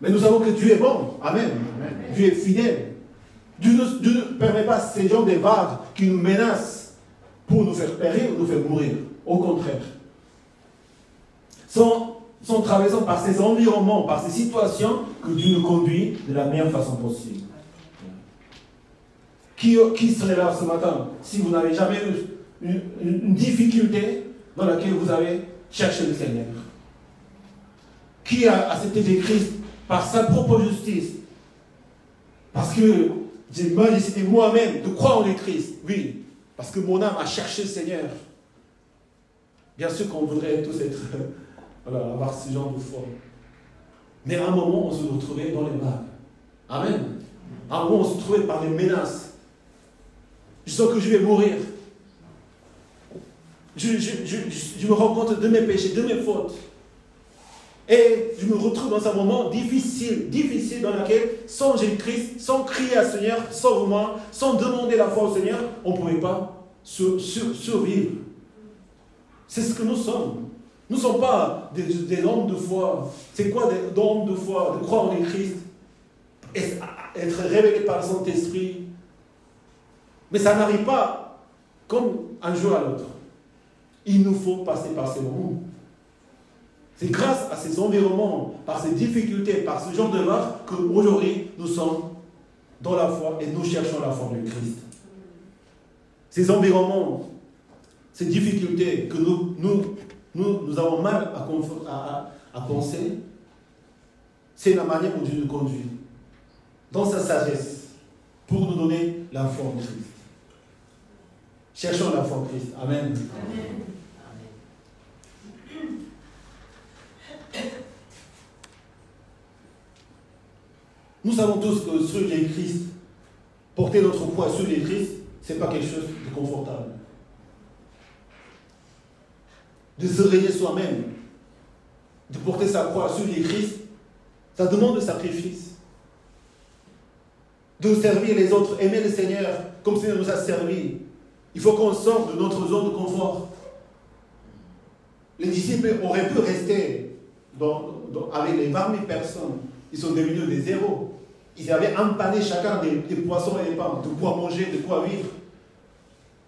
Mais nous savons que Dieu est bon. Amen. Amen. Dieu est fidèle. Dieu ne permet pas ces gens des vagues qui nous menacent pour nous faire périr ou nous faire mourir. Au contraire. Sont traversés par ces environnements, par ces situations que Dieu nous conduit de la meilleure façon possible. Qui serait là ce matin si vous n'avez jamais eu une difficulté dans laquelle vous avez cherché le Seigneur? Qui a accepté Jésus-Christ par sa propre justice? Parce que j'ai décidé moi-même de croire en Christ. Oui, parce que mon âme a cherché le Seigneur. Bien sûr qu'on voudrait tous être... Voilà, avoir ce genre de foi. Mais à un moment, on se retrouvait dans les vagues. Amen. À un moment, on se trouvait par les menaces. Je sens que je vais mourir. Je me rends compte de mes péchés, de mes fautes. Et je me retrouve dans un moment difficile dans lequel, sans Jésus-Christ, sans crier à Seigneur, sauve-moi, sans demander la foi au Seigneur, on ne pouvait pas survivre. C'est ce que nous sommes. Nous ne sommes pas des hommes de foi. C'est quoi des hommes de foi? De croire en Christ, être révélé par le Saint-Esprit. Mais ça n'arrive pas comme un jour à l'autre. Il nous faut passer par ces moments. C'est grâce à ces environnements, par ces difficultés, par ce genre de marque, qu'aujourd'hui, nous sommes dans la foi et nous cherchons la foi de Christ. Ces environnements, ces difficultés que nous avons mal à penser, c'est la manière dont Dieu nous conduit, dans sa sagesse, pour nous donner la foi en Christ. Cherchons la foi en Christ. Amen. Amen. Nous savons tous que sur les Christ, porter notre poids sur les Christ, ce n'est pas quelque chose de confortable. De se régner soi-même, de porter sa croix sur les Christ, ça demande de sacrifice. De servir les autres, aimer le Seigneur comme le Seigneur nous a servi. Il faut qu'on sorte de notre zone de confort. Les disciples auraient pu rester avec les 20 000 personnes. Ils sont devenus des héros. Ils avaient empané chacun des poissons et des pains, de quoi manger, de quoi vivre.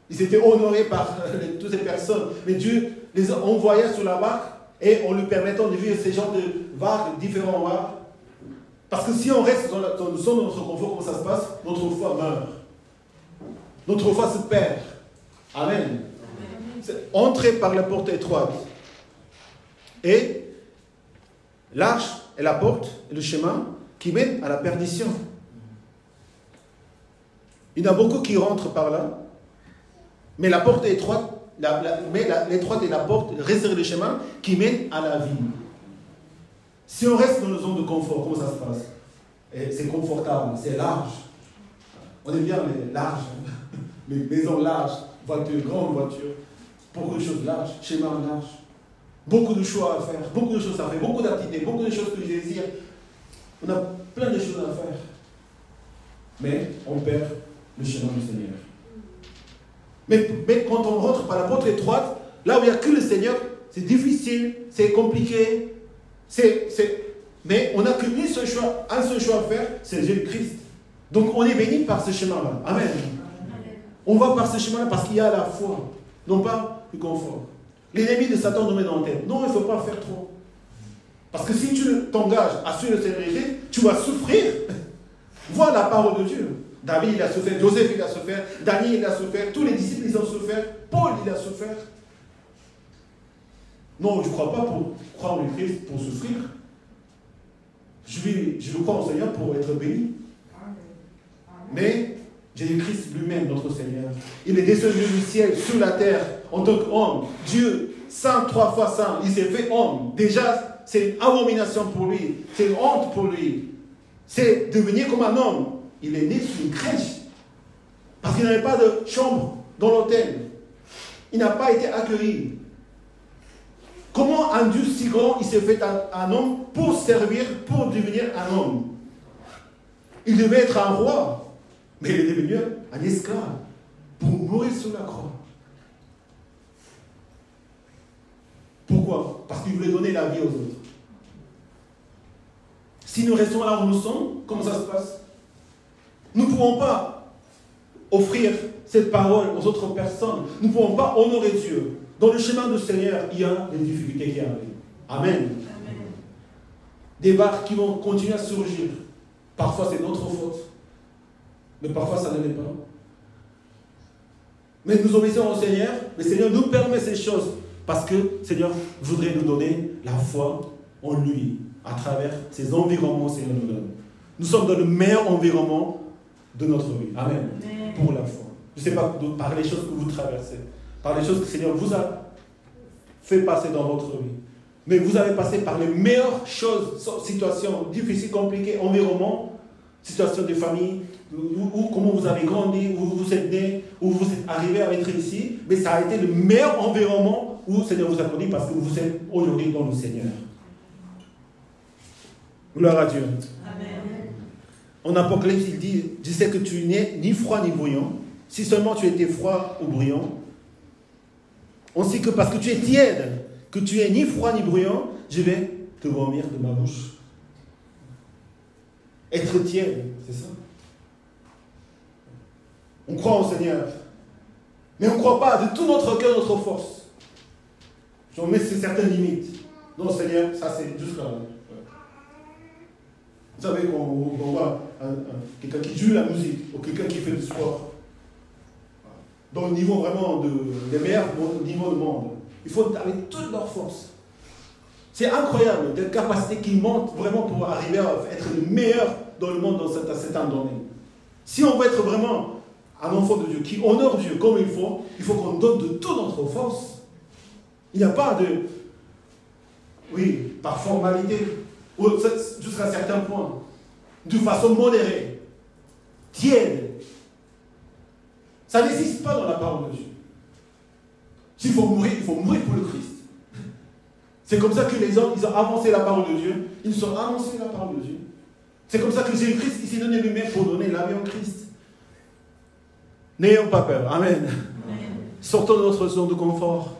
Ils étaient honorés par toutes ces personnes. Mais Dieu les envoyait sur la barque et en lui permettant de vivre ces genres de vagues, différents vagues. Parce que si on reste dans notre confort, comment ça se passe? Notre foi meurt. Notre foi se perd. Amen. Entrez par la porte étroite. Et l'arche est la porte et le chemin qui mène à la perdition. Il y en a beaucoup qui rentrent par là, mais la porte est étroite, l'étroite est la porte, resserre le chemin qui mène à la vie. Si on reste dans une zone de confort, comment ça se passe? C'est confortable, c'est large. On aime bien les larges, les maisons larges, voitures, grandes voitures, beaucoup de choses larges, chemin large. Beaucoup de choix à faire, beaucoup de choses à faire, beaucoup d'activités, beaucoup de choses que je désire. On a plein de choses à faire. Mais on perd le chemin du Seigneur. Mais quand on rentre par la porte étroite, là où il n'y a que le Seigneur, c'est difficile, c'est compliqué. Mais on n'a qu'un seul choix à faire, c'est Jésus-Christ. Donc on est béni par ce chemin-là. Amen. On va par ce chemin-là parce qu'il y a la foi, non pas le confort. L'ennemi de Satan nous met dans la tête. Non, il ne faut pas faire trop. Parce que si tu t'engages à suivre le Seigneur, tu vas souffrir. Vois la parole de Dieu. David, il a souffert. Joseph, il a souffert. Daniel, il a souffert. Tous les disciples, ils ont souffert. Paul, il a souffert. Non, je ne crois pas pour croire en Christ, pour souffrir. Je crois au Seigneur pour être béni. Mais Jésus-Christ lui-même, notre Seigneur, il est descendu du ciel sur la terre en tant qu'homme. Dieu, saint, 3 fois saint, il s'est fait homme. Déjà, c'est une abomination pour lui. C'est une honte pour lui. C'est devenir comme un homme. Il est né sur une crèche. Parce qu'il n'avait pas de chambre dans l'hôtel. Il n'a pas été accueilli. Comment un Dieu si grand, il s'est fait un homme pour servir, pour devenir un homme? Il devait être un roi. Mais il est devenu un esclave pour mourir sur la croix. Pourquoi? Parce qu'il voulait donner la vie aux autres. Si nous restons là où nous sommes, comment ça se passe? Nous ne pouvons pas offrir cette parole aux autres personnes. Nous ne pouvons pas honorer Dieu. Dans le chemin du Seigneur, il y a des difficultés qui arrivent. Amen. Amen. Des barres qui vont continuer à surgir. Parfois, c'est notre faute. Mais parfois, ça ne l'est pas. Mais nous obéissons au Seigneur. Le Seigneur nous permet ces choses parce que le Seigneur voudrait nous donner la foi en lui à travers ces environnements que le Seigneur nous donne. Nous sommes dans le meilleur environnement de notre vie. Amen. Amen. Pour la foi. Je ne sais pas par les choses que vous traversez, par les choses que le Seigneur vous a fait passer dans votre vie. Mais vous avez passé par les meilleures choses, situations difficiles, compliquées, environnements, situation de famille, ou comment vous avez grandi, où vous êtes né, où vous êtes arrivé à être ici, mais ça a été le meilleur environnement où le Seigneur vous a conduit parce que vous êtes aujourd'hui dans le Seigneur. Gloire à Dieu. Amen. En Apocalypse, il dit, je sais que tu n'es ni froid ni bruyant. Si seulement tu étais froid ou bruyant. On sait que parce que tu es tiède, que tu es ni froid ni bruyant, je vais te vomir de ma bouche. Être tiède, c'est ça. On croit au Seigneur. Mais on ne croit pas de tout notre cœur, notre force. On met certaines limites. Non, Seigneur, ça c'est juste là. Vous savez qu'on voit quelqu'un qui joue la musique ou quelqu'un qui fait du sport. Dans le niveau vraiment des meilleurs niveaux du monde. Il faut avec toute leur force. C'est incroyable, des capacités qui montent vraiment pour arriver à être le meilleur dans le monde dans cet domaine. Si on veut être vraiment un enfant de Dieu qui honore Dieu comme il faut qu'on donne de toute notre force. Il n'y a pas de... Oui, par formalité, ou jusqu'à un certain point, de façon modérée, tiède. Ça n'existe pas dans la parole de Dieu. S'il faut mourir, il faut mourir pour le Christ. C'est comme ça que les hommes, ils ont avancé la parole de Dieu. Ils ont avancé la parole de Dieu. C'est comme ça que Jésus-Christ, il s'est donné lui-même pour donner la vie en Christ. N'ayons pas peur. Amen. Amen. Sortons de notre zone de confort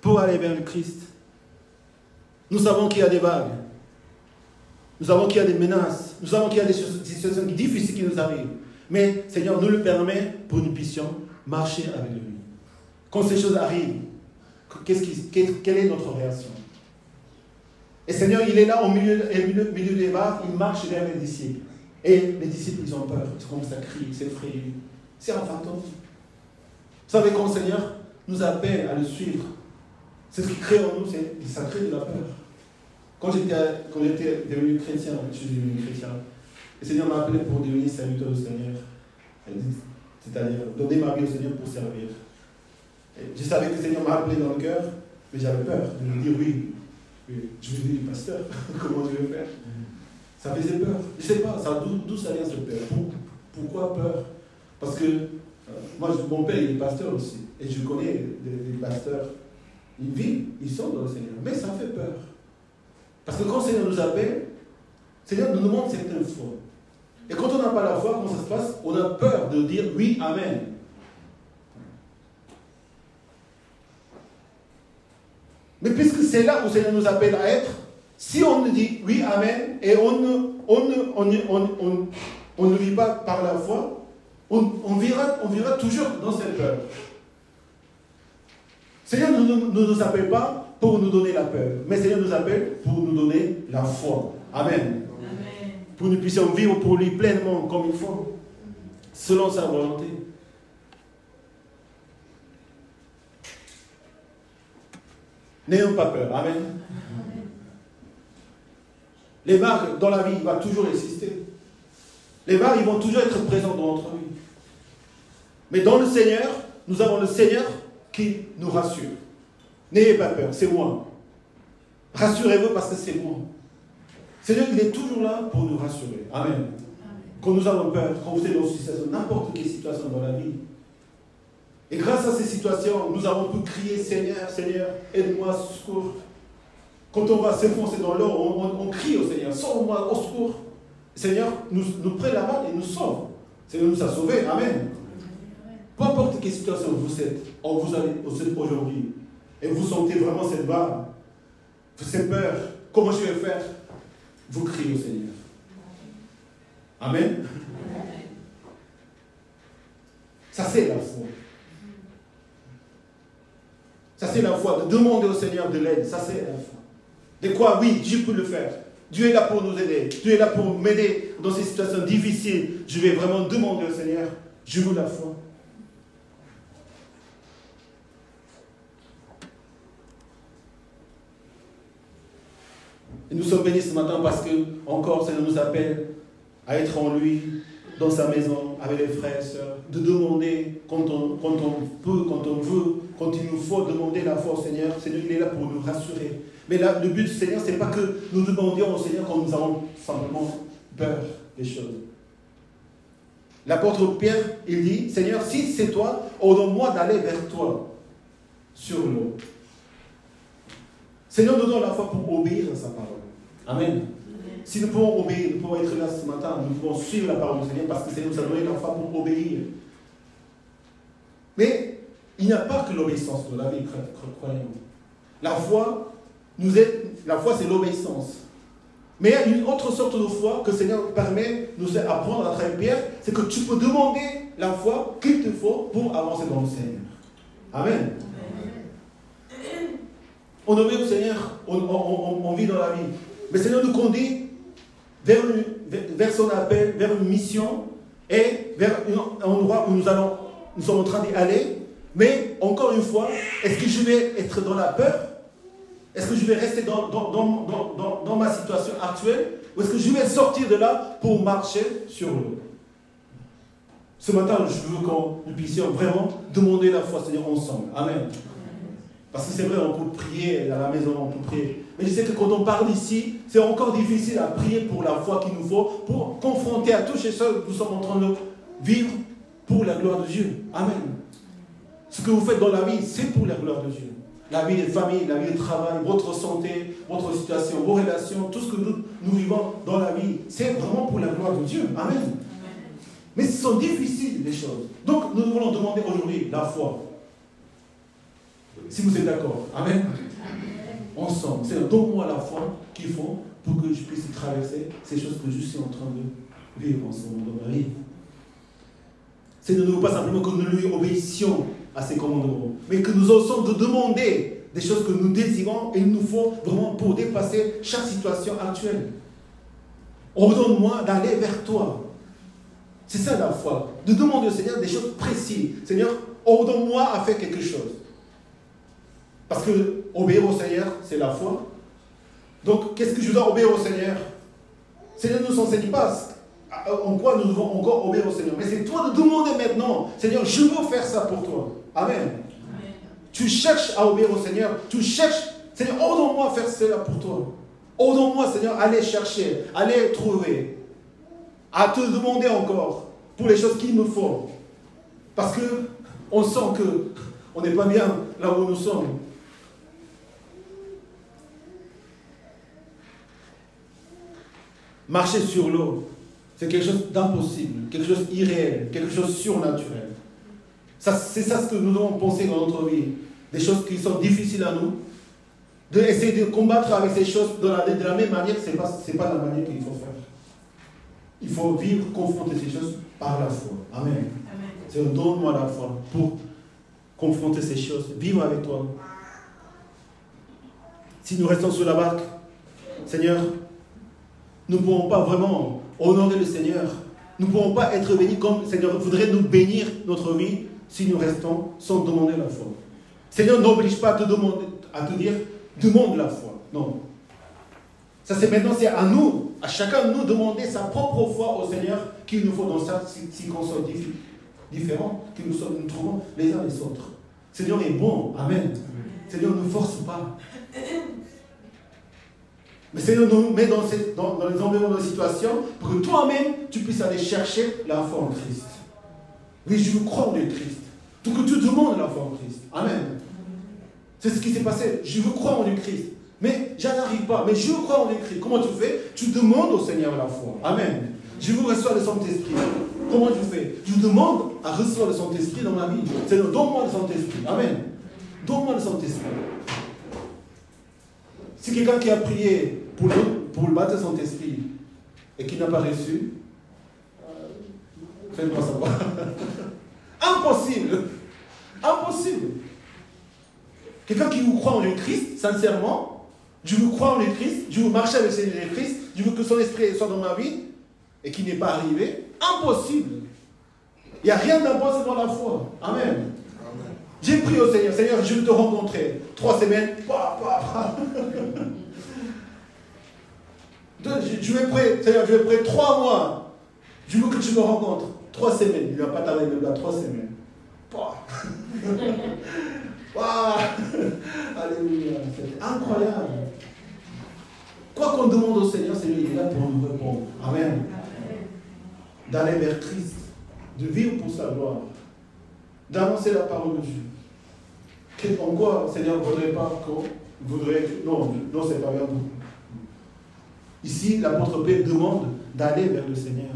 pour aller vers le Christ. Nous savons qu'il y a des vagues. Nous savons qu'il y a des menaces. Nous savons qu'il y a des situations difficiles qui nous arrivent. Mais Seigneur nous le permet pour que nous puissions marcher avec lui. Quand ces choses arrivent, quelle est notre réaction? Et Seigneur, il est là au milieu des vagues, il marche vers les disciples. Et les disciples, ils ont peur. Ils commencent à crier, s'effrayer. C'est un fantôme. Vous savez, quand le Seigneur nous appelle à le suivre, c'est ce qui crée en nous, ça crée de la peur. Quand j'étais devenu chrétien, je suis devenu chrétien, le Seigneur m'a appelé pour devenir serviteur du Seigneur. C'est-à-dire donner ma vie au Seigneur pour servir. Et je savais que le Seigneur m'a appelé dans le cœur, mais j'avais peur de lui dire oui, je vais devenir pasteur. Comment je vais faire? Ça faisait peur. Je ne sais pas, d'où ça vient cette peur? Pourquoi peur? Parce que moi, mon père il est pasteur aussi. Et je connais des pasteurs. Ils vivent, ils sont dans le Seigneur. Mais ça fait peur. Parce que quand le Seigneur nous appelle, le Seigneur nous demande certaines foi. Et quand on n'a pas la foi, comment ça se passe? On a peur de dire oui, amen. Mais puisque c'est là où le Seigneur nous appelle à être, si on nous dit oui, amen, et on ne vit pas par la foi, on vivra toujours dans cette peur. Le Seigneur ne nous appelle pas pour nous donner la peur, mais le Seigneur nous appelle pour nous donner la foi. Amen. Amen. Pour que nous puissions vivre pour lui pleinement comme il faut, selon sa volonté. N'ayons pas peur. Amen. Amen. Les vagues dans la vie, il va toujours exister. Les vagues, ils vont toujours être présents dans notre vie. Mais dans le Seigneur, nous avons le Seigneur qui nous rassure. N'ayez pas peur, c'est moi. Rassurez-vous parce que c'est moi. Le Seigneur, il est toujours là pour nous rassurer. Amen. Amen. Quand nous avons peur, quand vous êtes dans une situation, n'importe quelle situation dans la vie, et grâce à ces situations, nous avons pu crier, Seigneur, Seigneur, aide-moi, secours. Quand on va s'enfoncer dans l'eau, on crie au Seigneur, sauve-moi, au secours. Le Seigneur nous prend la main et nous sauve. Le Seigneur nous a sauvés. Amen. Peu importe quelle situation vous êtes aujourd'hui, et vous sentez vraiment cette barre, cette peur, comment je vais faire? Vous criez au Seigneur. Amen. Ça c'est la foi. Ça c'est la foi, de demander au Seigneur de l'aide. Ça c'est la foi. De quoi, oui, Dieu peut le faire. Dieu est là pour nous aider. Dieu est là pour m'aider dans ces situations difficiles. Je vais vraiment demander au Seigneur. Je veux la foi. Et nous sommes bénis ce matin parce que, encore, le Seigneur nous appelle à être en lui, dans sa maison, avec les frères et sœurs, de demander quand on peut, quand on veut, quand il nous faut demander la foi au Seigneur. Le Seigneur, il est là pour nous rassurer. Mais là, le but du Seigneur, ce n'est pas que nous demandions au Seigneur quand nous avons simplement peur des choses. l'apôtre Pierre, il dit, Seigneur, si c'est toi, ordonne-moi d'aller vers toi sur l'eau. Seigneur, nous donne la foi pour obéir à sa parole. Amen. Si nous pouvons obéir, nous pouvons être là ce matin, nous pouvons suivre la parole du Seigneur parce que le Seigneur nous a donné la foi pour obéir. Mais il n'y a pas que l'obéissance de la vie croyante. La foi, c'est l'obéissance. Mais il y a une autre sorte de foi que le Seigneur permet de nous apprendre à travers Pierre, c'est que tu peux demander la foi qu'il te faut pour avancer dans le Seigneur. Amen. On obéit au Seigneur, on vit dans la vie. Mais le Seigneur nous conduit vers son appel, vers une mission et vers un endroit où nous sommes en train d'y aller. Mais encore une fois, est-ce que je vais être dans la peur? Est-ce que je vais rester dans ma situation actuelle? Ou est-ce que je vais sortir de là pour marcher sur l'eau? Ce matin, je veux qu'on puisse vraiment demander la foi, Seigneur, ensemble. Amen. Parce que c'est vrai, on peut prier à la maison, on peut prier. Mais je sais que quand on parle ici, c'est encore difficile à prier pour la foi qu'il nous faut, pour confronter à tous et ceux que nous sommes en train de vivre pour la gloire de Dieu. Amen. Ce que vous faites dans la vie, c'est pour la gloire de Dieu. La vie des familles, la vie du travail, votre santé, votre situation, vos relations, tout ce que nous vivons dans la vie, c'est vraiment pour la gloire de Dieu. Amen. Mais ce sont difficiles, les choses. Donc, nous voulons demander aujourd'hui la foi. Si vous êtes d'accord. Amen. Ensemble. C'est donne-moi la foi qu'il faut pour que je puisse traverser ces choses que je suis en train de vivre ensemble dans ma vie. C'est de nous pas simplement que nous lui obéissions à ses commandements, mais que nous osons de demander des choses que nous désirons et il nous faut vraiment pour dépasser chaque situation actuelle. Ordonne-moi d'aller vers toi. C'est ça la foi. De demander au Seigneur des choses précises. Seigneur, ordonne-moi à faire quelque chose. Parce que obéir au Seigneur, c'est la foi. Donc, qu'est-ce que je dois obéir au Seigneur? Le Seigneur ne nous enseigne pas en quoi nous devons encore obéir au Seigneur. Mais c'est toi de demander maintenant, Seigneur, je veux faire ça pour toi. Amen. Amen. Tu cherches à obéir au Seigneur. Tu cherches, Seigneur, ordonne-moi à faire cela pour toi. Ordonne-moi, Seigneur, à aller chercher, à aller trouver, à te demander encore pour les choses qu'il me faut. Parce qu'on sent qu'on n'est pas bien là où nous sommes. Marcher sur l'eau, c'est quelque chose d'impossible, quelque chose d'irréel, quelque chose de surnaturel. C'est ça ce que nous devons penser dans notre vie. Des choses qui sont difficiles à nous. D'essayer de combattre avec ces choses de la même manière, ce n'est pas la manière qu'il faut faire. Il faut vivre, confronter ces choses par la foi. Amen. Amen. C'est donne-moi la foi pour confronter ces choses, vivre avec toi. Si nous restons sur la barque, Seigneur, nous ne pourrons pas vraiment honorer le Seigneur. Nous ne pourrons pas être bénis comme le Seigneur voudrait nous bénir notre vie si nous restons sans demander la foi. Seigneur n'oblige pas à te dire demande la foi. Non. Ça c'est maintenant, c'est à nous, à chacun de nous demander sa propre foi au Seigneur qu'il nous faut dans chaque circonstance différente que nous trouvons les uns les autres. Seigneur est bon. Amen. Seigneur ne force pas. Mais Seigneur nous met dans les environnements de situation pour que toi-même, tu puisses aller chercher la foi en Christ. Oui, je veux croire en Christ. Tout que tu demandes la foi en Christ. Amen. C'est ce qui s'est passé. Je veux croire en Christ. Mais je n'arrive pas. Mais je veux croire en Christ. Comment tu fais? Tu demandes au Seigneur la foi. Amen. Je veux recevoir le Saint-Esprit. Comment tu fais? Je demande à recevoir le Saint-Esprit dans ma vie. Seigneur, donne-moi le Saint-Esprit. Amen. Donne-moi le Saint-Esprit. Si quelqu'un qui a prié pour le baptême Saint-Esprit et qui n'a pas reçu, faites-moi savoir. Impossible. Impossible. Quelqu'un qui vous croit en le Christ, sincèrement, je veux croire en le Christ, je veux marcher avec le Christ, je veux que son esprit soit dans ma vie, et qui n'est pas arrivé, impossible. Il n'y a rien d'impossible dans la foi. Amen. J'ai prié au Seigneur, Seigneur, je veux te rencontrer. 3 semaines, je vais prier, Seigneur, je vais prier 3 mois. Je veux que tu me rencontres. 3 semaines, il ne va pas tarder même là, 3 semaines. Alléluia, c'est incroyable. Quoi qu'on demande au Seigneur, Seigneur, il est là pour nous répondre. Amen. D'aller vers Christ. de vivre pour sa gloire, d'annoncer la parole de Dieu. En quoi, Seigneur, ne voudrait pas qu'on voudrait... Non, c'est pas bien. Ici, l'apôtre Pierre demande d'aller vers le Seigneur.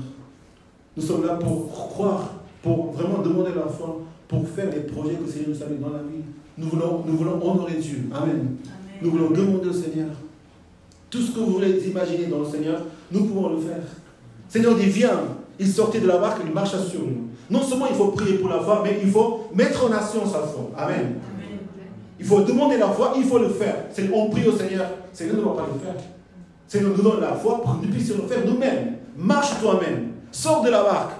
Nous sommes là pour croire, pour vraiment demander la foi, pour faire les projets que le Seigneur nous a mis dans la vie. Nous voulons honorer Dieu. Amen. Amen. Nous voulons demander au Seigneur. Tout ce que vous voulez imaginer dans le Seigneur, nous pouvons le faire. Le Seigneur dit, viens. Il sortait de la barque, il marcha sur nous. Non seulement il faut prier pour la foi, mais il faut mettre en action sa foi. Amen. Amen. Il faut demander la foi, il faut le faire. On prie au Seigneur. Le Seigneur ne va pas le faire. Le Seigneur nous donne la foi pour que nous puissions le faire nous-mêmes. Marche toi-même. Sors de la barque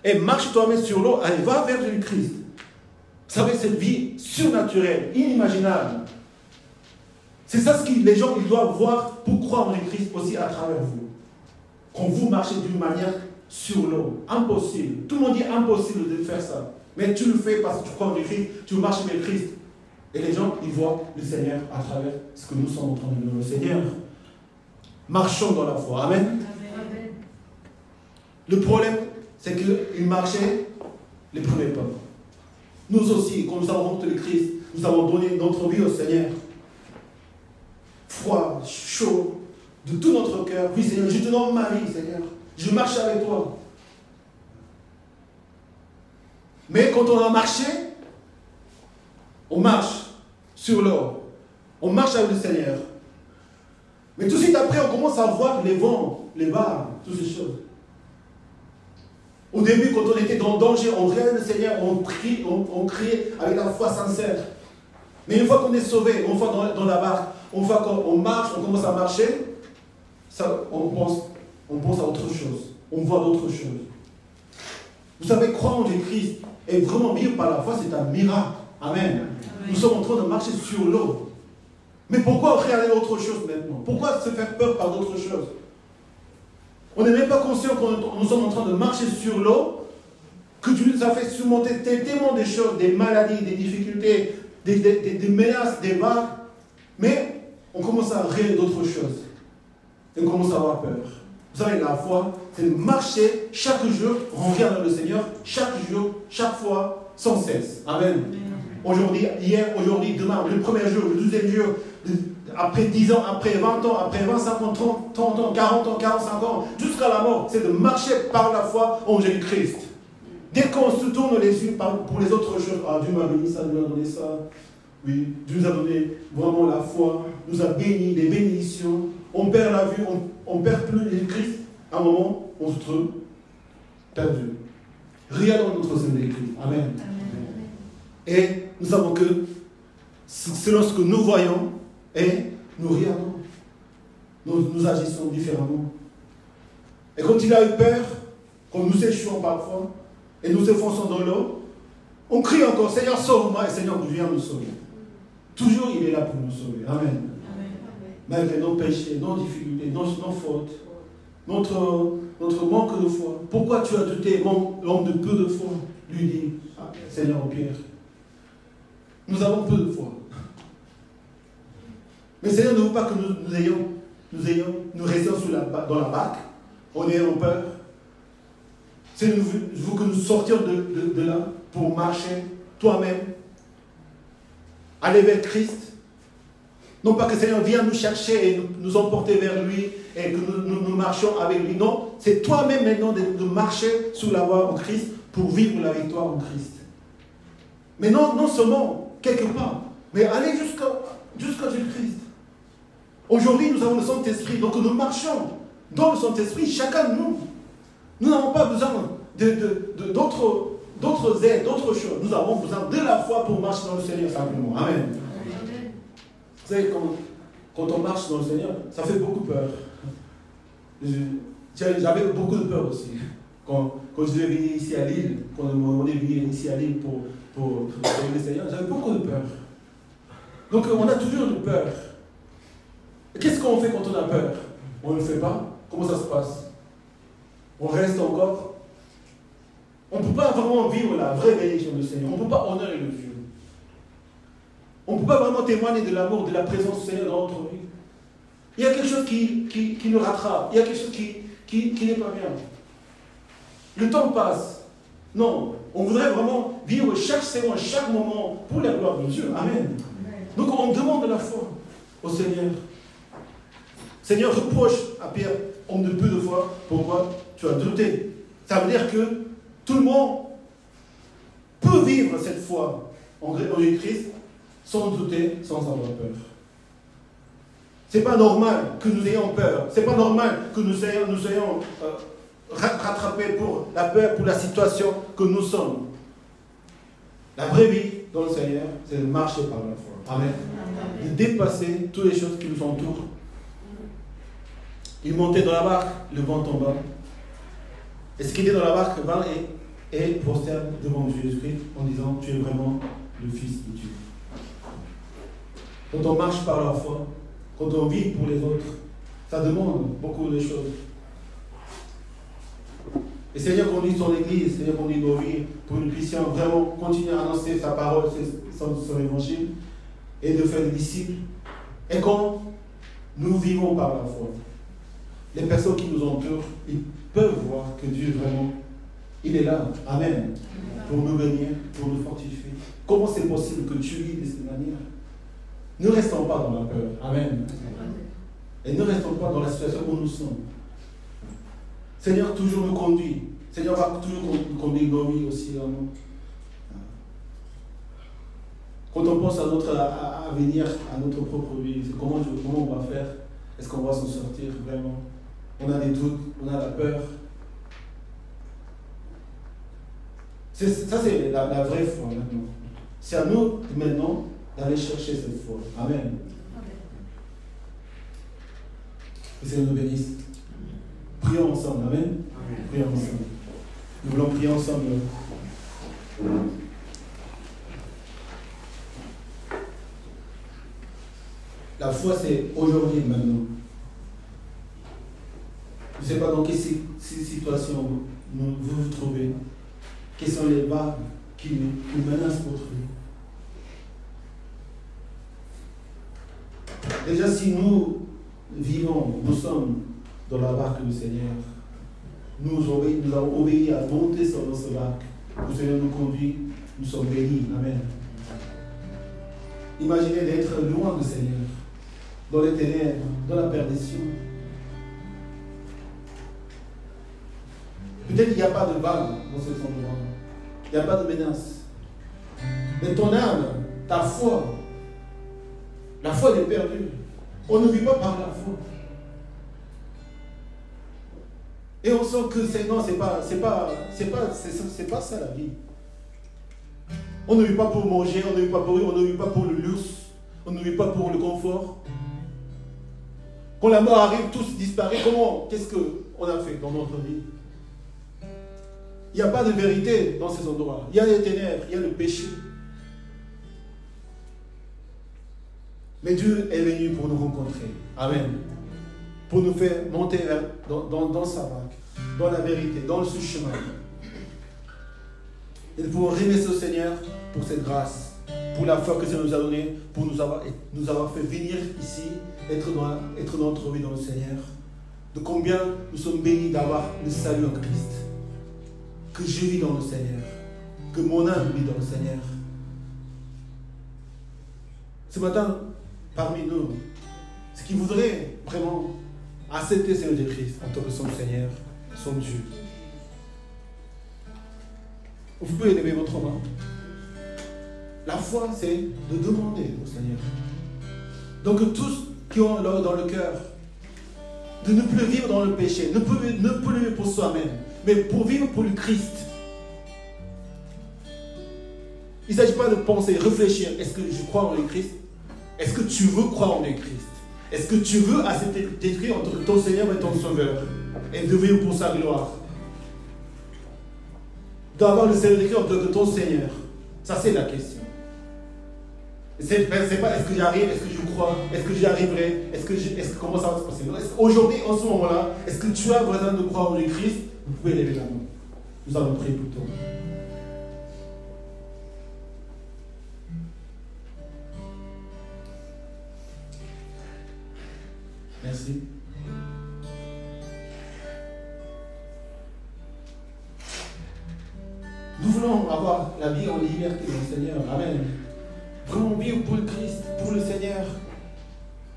et marche toi-même sur l'eau. Allez, va vers Jésus-Christ. Vous savez, cette vie surnaturelle, inimaginable. C'est ça ce que les gens ils doivent voir pour croire en Jésus-Christ aussi à travers vous. Quand vous marchez d'une manière sur l'eau. Impossible. Tout le monde dit impossible de faire ça. Mais tu le fais parce que tu crois en Jésus-Christ, tu marches avec Christ. Et les gens, ils voient le Seigneur à travers ce que nous sommes en train de dire. Le Seigneur, marchons dans la foi. Amen. Amen. Le problème, c'est qu'ils marchaient les premiers pas. Nous aussi, quand nous avons rencontré le Christ, nous avons donné notre vie au Seigneur. Froid, chaud, de tout notre cœur. Oui, Seigneur, je te donne ma vie, Seigneur. Je marche avec toi. Mais quand on a marché, on marche sur l'eau. On marche avec le Seigneur. Mais tout de suite après, on commence à voir les vents, les vagues, toutes ces choses. Au début, quand on était dans le danger, on regardait le Seigneur, on criait avec la foi sincère. Mais une fois qu'on est sauvé, une fois dans la barque, une fois qu'on marche, on commence à marcher, ça, on pense à autre chose. On voit d'autres choses. Vous savez, croire en Jésus-Christ et vraiment vivre par la foi, c'est un miracle. Amen. Amen. Nous sommes en train de marcher sur l'eau. Mais pourquoi regarder autre chose maintenant? Pourquoi se faire peur par d'autres choses? On n'est même pas conscient que nous sommes en train de marcher sur l'eau, que Dieu nous a fait surmonter tellement de choses, des maladies, des difficultés, des menaces, des vagues. Mais on commence à rire d'autres choses. Et on commence à avoir peur. Vous savez, la foi, c'est de marcher chaque jour, on regarde le Seigneur, chaque jour, chaque fois, sans cesse. Amen. Aujourd'hui, hier, aujourd'hui, demain, le premier jour, le 12e jour, après 10 ans, après 20 ans, après 25 ans, 30 ans, 40 ans, 45 ans, jusqu'à la mort, c'est de marcher par la foi en Jésus-Christ. Dès qu'on se tourne les yeux pour les autres choses, ah, Dieu m'a béni ça, Dieu m'a donné ça. Oui, Dieu nous a donné vraiment la foi, nous a béni, des bénédictions. On perd la vue, on perd plus Jésus-Christ. À un moment, on se trouve perdu. Regardons notre Seigneur Jésus-Christ. Amen. Amen. Et nous savons que selon ce que nous voyons et nous regardons, nous agissons différemment. Et quand il a eu peur, quand nous échouons parfois et nous enfonçons dans l'eau, on crie encore, Seigneur, sauve-moi, et Seigneur, viens nous sauver. Toujours, il est là pour nous sauver. Amen. Malgré nos péchés, nos difficultés, nos fautes, notre manque de foi. Pourquoi tu as douté, l'homme de peu de foi? Lui dit, ah, Seigneur au Pierre, nous avons peu de foi. Mais Seigneur ne veut pas que nous restions dans la barque, on est en peur. Seigneur veut que nous sortions de là pour marcher toi-même, aller vers Christ. Non pas que le Seigneur vienne nous chercher et nous emporter vers lui et que nous marchions avec lui. Non, c'est toi-même maintenant de marcher sous la voie en Christ pour vivre la victoire en Christ. Mais non seulement quelque part, mais aller jusqu'à Jésus-Christ. Aujourd'hui, nous avons le Saint-Esprit, donc nous marchons dans le Saint-Esprit, chacun de nous. Nous n'avons pas besoin d'autres aides, d'autres choses. Nous avons besoin de la foi pour marcher dans le Seigneur simplement. Amen. Vous savez, quand on marche dans le Seigneur, ça fait beaucoup peur. J'avais beaucoup de peur aussi. Quand je devais venir ici à Lille, quand on est venu ici à Lille pour servir le Seigneur, j'avais beaucoup de peur. Donc on a toujours de peur. Qu'est-ce qu'on fait quand on a peur? On ne le fait pas. Comment ça se passe? On reste encore. On ne peut pas vraiment vivre la vraie bénédiction du Seigneur. On ne peut pas honorer le Dieu. On ne peut pas vraiment témoigner de l'amour, de la présence du Seigneur dans notre vie. Il y a quelque chose qui nous rattrape. Il y a quelque chose qui n'est pas bien. Le temps passe. Non, on voudrait vraiment vivre chaque seconde, chaque moment pour la gloire de Dieu. Amen. Donc on demande la foi au Seigneur. Seigneur reproche à Pierre, on ne peut de fois, pourquoi tu as douté. Ça veut dire que tout le monde peut vivre cette foi en Jésus-Christ sans douter, sans avoir peur. C'est pas normal que nous ayons peur. C'est pas normal que nous ayons rattrapés pour la peur, pour la situation que nous sommes. La vraie vie dans le Seigneur, c'est de marcher par la foi. Amen. De dépasser toutes les choses qui nous entourent. Il montait dans la barque, le vent tomba. Et ce qui était dans la barque vint et prosterne devant Jésus-Christ en disant, tu es vraiment le Fils de Dieu. Quand on marche par la foi, quand on vit pour les autres, ça demande beaucoup de choses. Et Seigneur, conduit son Église, Seigneur, conduit nos vies, pour que nous puissions vraiment continuer à annoncer sa parole, son évangile, et de faire des disciples. Et quand nous vivons par la foi, les personnes qui nous entourent, ils peuvent voir que Dieu vraiment, il est là. Amen. Pour nous bénir, pour nous fortifier. Comment c'est possible que tu vis de cette manière? Ne restons pas dans la peur. Amen. Et ne restons pas dans la situation où nous sommes. Seigneur toujours nous conduit. Seigneur va toujours nous conduire nos vies aussi. Quand on pense à notre avenir, à notre propre vie, comment on va faire? Est-ce qu'on va s'en sortir vraiment? On a des doutes, on a la peur. Ça, c'est la vraie foi maintenant. C'est à nous maintenant d'aller chercher cette foi. Amen. Que Seigneur nous bénisse. Prions ensemble. Amen. Prions ensemble. Nous voulons prier ensemble. La foi, c'est aujourd'hui, maintenant. Je ne sais pas dans quelle situation vous vous trouvez. Quelles sont les vagues qui nous menacent votre vie. Déjà, si nous vivons, nous sommes dans la barque du Seigneur, nous avons obéi à monter sur notre barque. Le Seigneur nous conduit, nous sommes bénis. Amen. Imaginez d'être loin du Seigneur, dans les ténèbres, dans la perdition. Peut-être qu'il n'y a pas de vague dans cet endroit. Il n'y a pas de menace. Mais ton âme, ta foi, la foi elle est perdue. On ne vit pas par la foi. Et on sent que c'est pas ça la vie. On ne vit pas pour manger, on ne vit pas pour rire, on ne vit pas pour le luxe, on ne vit pas pour le confort. Quand la mort arrive, tout disparaît. Qu'est-ce qu'on a fait dans notre vie? Il n'y a pas de vérité dans ces endroits. Il y a les ténèbres, il y a le péché. Mais Dieu est venu pour nous rencontrer. Amen. Pour nous faire monter dans sa barque, dans la vérité, dans ce chemin. Et nous pouvons remercier au Seigneur pour cette grâce, pour la foi que Dieu nous a donnée, pour nous avoir fait venir ici, être dans notre vie dans le Seigneur. De combien nous sommes bénis d'avoir le salut en Christ. Que je vis dans le Seigneur, que mon âme vit dans le Seigneur. Ce matin, parmi nous, ce qui voudrait vraiment accepter le Seigneur Jésus-Christ en tant que son Seigneur, son Dieu. Vous pouvez lever votre main. La foi, c'est de demander au Seigneur. Donc tous qui ont dans le cœur de ne plus vivre dans le péché, ne plus vivre pour soi-même, mais pour vivre pour le Christ. Il ne s'agit pas de penser, réfléchir. Est-ce que je crois en le Christ? Est-ce que tu veux croire en le Christ? Est-ce que tu veux accepter d'être entre ton Seigneur et ton Sauveur et de vivre pour sa gloire? D'avoir le Seigneur d'écrit en tant que ton Seigneur. Ça, c'est la question. C'est pas est-ce que j'arrive, est-ce que je crois, est-ce que j'y arriverai, comment ça va se passer? Aujourd'hui, en ce moment-là, est-ce que tu as besoin de croire en le Christ? Vous pouvez lever la main. Nous allons prier plutôt. Merci. voulons avoir la vie en liberté, mon Seigneur. Amen. Vraiment vivre pour le Christ, pour le Seigneur.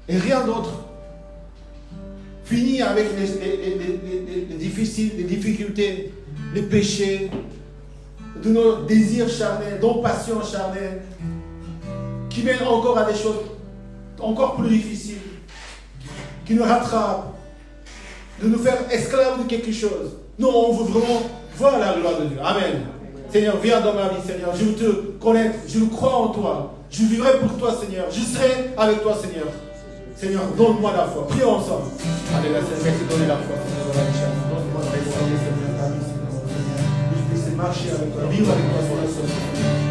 Et rien d'autre. Finir avec les difficultés, les péchés, de nos désirs charnels, nos passions charnelles, qui mènent encore à des choses encore plus difficiles, qui nous rattrapent, de nous faire esclaves de quelque chose. Non, on veut vraiment voir la gloire de Dieu. Amen. Seigneur, viens dans ma vie, Seigneur. Je veux te connaître, je crois en toi. Je vivrai pour toi, Seigneur. Je serai avec toi, Seigneur. Seigneur, donne-moi la foi. Prions ensemble. Alléluia, Seigneur, merci de donner la foi, Seigneur, dans la vie. Donne-moi la foi, Seigneur, ta vie, Seigneur. Que je puisse marcher avec toi, vivre avec toi sur la sol.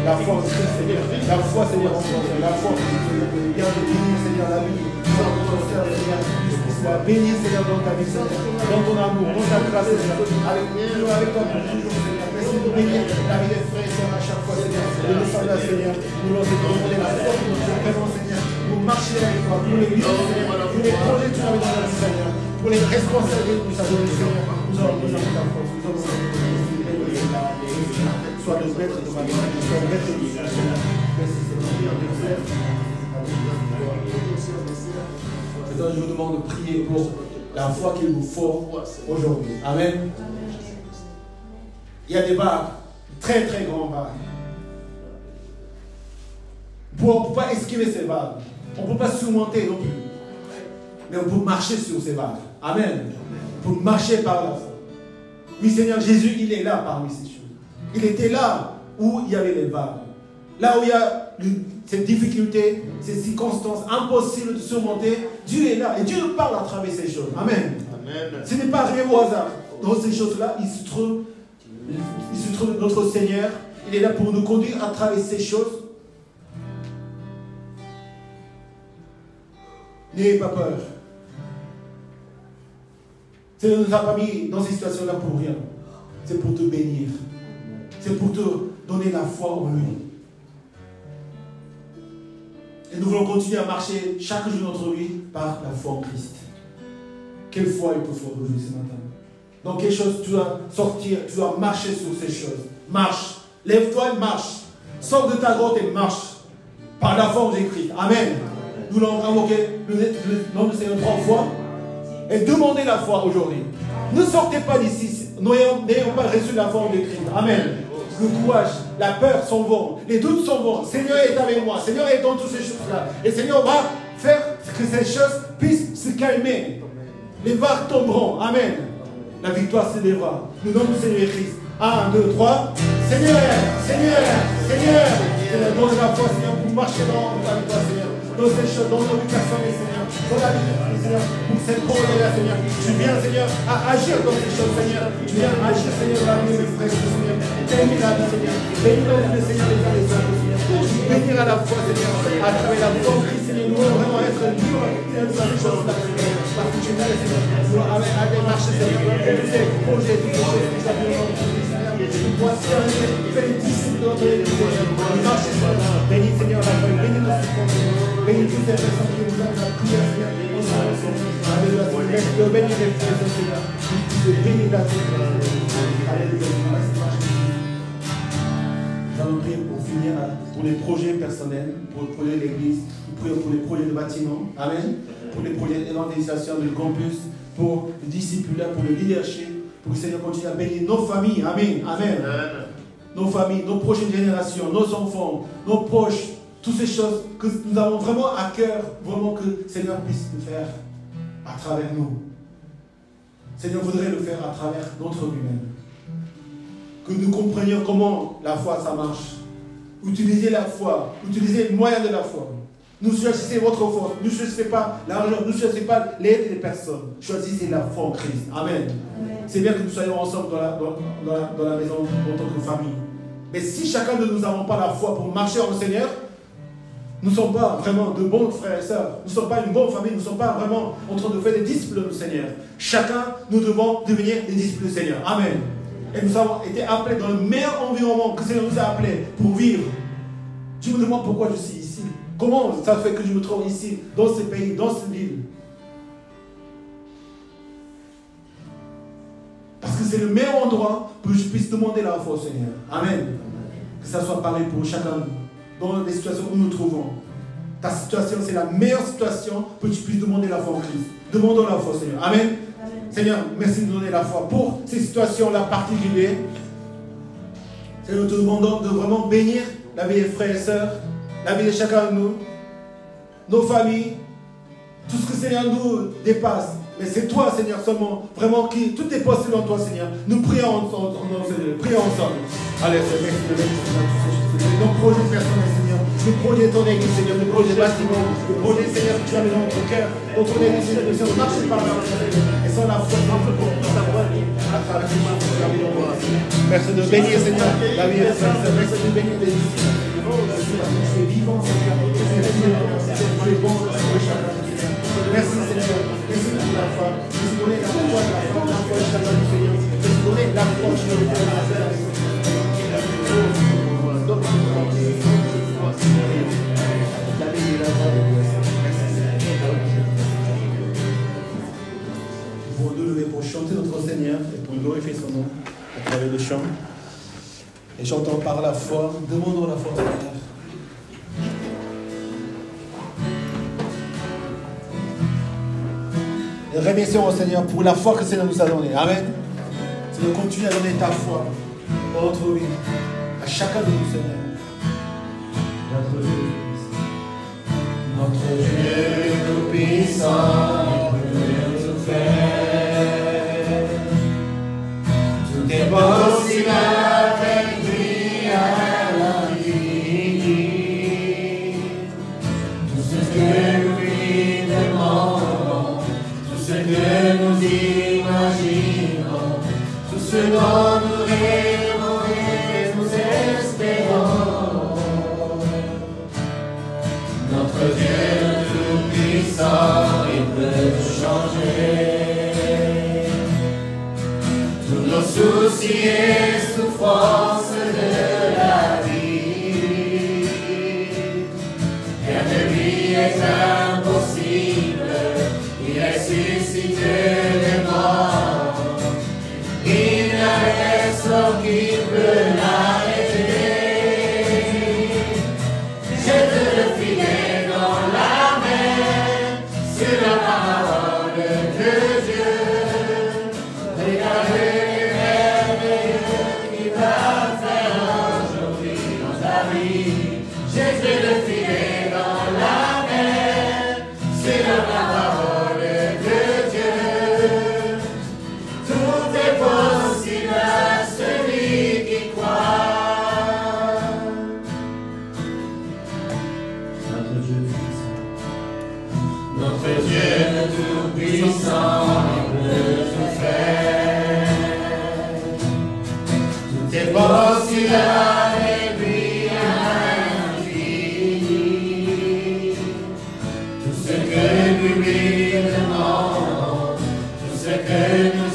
La foi en Christ, Seigneur. La foi, Seigneur, en toi. La foi, Seigneur. Viens de bénir, Seigneur, la vie. Viens de ton Seigneur, Seigneur. Que je puisse la bénir, Seigneur, dans ta vie, Seigneur. Dans ton amour, dans ta grâce, Seigneur. Avec toi pour toujours, Seigneur. Merci de bénir la vie des frères et sœurs à chaque fois, Seigneur. De nous saluer, Seigneur. Nous leur demander la foi de notre présent, Seigneur. Pour marcher avec toi, pour les vivre, Seigneur. Pour les projets que tu as mis dans la vie, Seigneur. Pour les responsabilités que tu as données, Seigneur. Nous avons besoin de ta force. Nous avons besoin de ta force. Sois le maître de ma vie. Sois le maître de ma vie. Merci, Seigneur. Maintenant, je vous demande de prier pour la foi qu'il nous faut aujourd'hui. Amen. Il y a des vagues, très très grandes vagues. On ne peut pas esquiver ces vagues. On ne peut pas surmonter non plus. Mais on peut marcher sur ces vagues. Amen. On peut marcher par la foi. Oui, Seigneur Jésus, il est là parmi ces choses. Il était là où il y avait les vagues. Là où il y a ces difficultés, ces circonstances impossibles de surmonter, Dieu est là. Et Dieu nous parle à travers ces choses. Amen. Amen. Ce n'est pas rien au hasard. Dans ces choses-là, il se trouve notre Seigneur. Il est là pour nous conduire à travers ces choses. N'ayez pas peur. Seigneur ne nous a pas mis dans ces situations-là pour rien. C'est pour te bénir. C'est pour te donner la foi en lui. Et nous voulons continuer à marcher chaque jour de notre vie par la foi en Christ. Quelle foi il te faut aujourd'hui ce matin? Dans quelle chose tu dois sortir, tu dois marcher sur ces choses. Marche. Lève-toi et marche. Sors de ta grotte et marche. Par la foi en Jésus-Christ. Amen. Nous l'avons invoqué le nom du Seigneur 3 fois. Et demandez la foi aujourd'hui. Ne sortez pas d'ici. N'ayons pas reçu la foi en Jésus-Christ. Amen. Le courage, la peur s'en vont. Les doutes s'en vont. Seigneur est avec moi. Seigneur est dans toutes ces choses-là. Et Seigneur va faire que ces choses puissent se calmer. Les vagues tomberont. Amen. La victoire se lèvera. Le nom du Seigneur Christ. 1, 2, 3. Seigneur, Seigneur, Seigneur. Seigneur, donne la foi, Seigneur, pour marcher dans ta victoire, Seigneur. Dans ces choses, dans nos vies personnelles, Seigneur. Dans la vie de Christ, Seigneur. Pour cette colère-là, Seigneur. Tu viens, Seigneur, à agir dans ces choses, Seigneur. Tu viens à agir, Seigneur, dans la vie de mes frères, Seigneur. Bénis la vie, Seigneur. Bénis la vie, Seigneur, les uns les autres, Seigneur. Bénir à la foi, Seigneur. À travers la foi en Christ, Seigneur. Nous voulons vraiment être libres dans ces choses-là, Seigneur. Parce que tu viens, Seigneur. Nous voulons aller marcher, Seigneur. Et tous ces projets, toutes ces choses que tu as bien entendu, Seigneur. Nous pouvons servir, faire des disciples de notre Église. Marcher, Seigneur. Bénis, Seigneur, la foi. Bénis nos circonstances. Bénis toutes ces personnes qui nous ont la prière, Seigneur. Alléluia, Seigneur. Bénis les frères, Seigneur. Bénis la vie. Alléluia. Nous allons prier pour finir pour les projets personnels, pour le projet de l'Église, pour les projets de bâtiment. Amen. Pour les projets d'évangélisation du campus, pour le discipulat, pour le leadership, pour que le Seigneur continue à bénir nos familles. Amen. Amen. Nos familles, nos prochaines générations, nos enfants, nos proches, toutes ces choses que nous avons vraiment à cœur, vraiment que le Seigneur puisse le faire à travers nous. Le Seigneur voudrait le faire à travers notre lui-même. Que nous comprenions comment la foi ça marche. Utilisez la foi, utilisez le moyen de la foi. Ne choisissez votre foi, ne choisissez pas l'argent, ne choisissez pas l'aide des personnes. Choisissez la foi en Christ. Amen. C'est bien que nous soyons ensemble dans la maison, dans notre famille. Mais si chacun de nous n'avons pas la foi pour marcher en Seigneur, nous ne sommes pas vraiment de bons frères et sœurs. Nous ne sommes pas une bonne famille. Nous ne sommes pas vraiment en train de faire des disciples du Seigneur. Chacun, nous devons devenir des disciples du Seigneur. Amen. Et nous avons été appelés dans le meilleur environnement que le Seigneur nous a appelés pour vivre. Je me demande pourquoi je suis ici. Comment ça fait que je me trouve ici, dans ce pays, dans cette ville? Parce que c'est le meilleur endroit pour que je puisse demander la foi au Seigneur. Amen. Que ça soit pareil pour chacun de nous, dans les situations où nous nous trouvons. Ta situation, c'est la meilleure situation pour que tu puisses demander la foi en Christ. Demandons la foi au Seigneur. Amen. Amen. Seigneur, merci de nous donner la foi pour ces situations-là particulières. Seigneur, nous te demandons de vraiment bénir la vie des frères et sœurs, la vie de chacun de nous, nos familles, tout ce que Seigneur nous dépasse. Mais c'est toi, Seigneur, seulement, vraiment, qui tout est possible en toi, Seigneur. Nous prions ensemble, prions ensemble. Allez, Seigneur, merci de bénir nos projets personnels, Seigneur. Le projet de ton église, Seigneur, le projet bâtiment, le projet, Seigneur, que tu as mis dans notre cœur, dans ton église, Seigneur, si on marche par la foi, et sans la foi, on peut pas savoir à travers ce que tu as mis dans notre cœur. Merci de bénir, Seigneur, la vie de Seigneur. Merci de bénir les disciples. Tu es vivant, Seigneur. Tu es bon, Seigneur. Merci, Seigneur. Merci pour la foi. Merci pour la foi de la foi de chacun du Seigneur. Merci pour la foi de Seigneur. Pour nous lever, pour chanter notre Seigneur et pour glorifier son nom à travers le chant. Et chantons par la foi, demandons la foi au Seigneur. Et remercions au Seigneur pour la foi que le Seigneur nous a donnée. Amen. Seigneur, continue à donner ta foi dans notre vie, à chacun de nous, Seigneur. Notre Dieu tout-puissant peut tout faire. Tout est possible avec lui à l'infini. Tout ce que nous lui demandons, tout ce que nous imaginons, tout ce dont nous rêvons et nous espérons. Notre Dieu tout-puissant, il peut tout changer. Tous nos soucis et souffrances de la vie, rien de lui est impossible. Il ressuscite les morts. Il n'y a personne qui peut l'arrêter. Jette le filet dans la mer, sur la parole de Dieu. Regardez les merveilleux qu'il va faire aujourd'hui dans ta vie. Jette le filet dans la mer, sur la parole de Dieu. Tout est possible à celui qui croit. Notre Dieu tout-puissant, il peut tout faire. Tout est possible avec lui à l'infini. Tout ce que nous lui demandons, tout ce que nous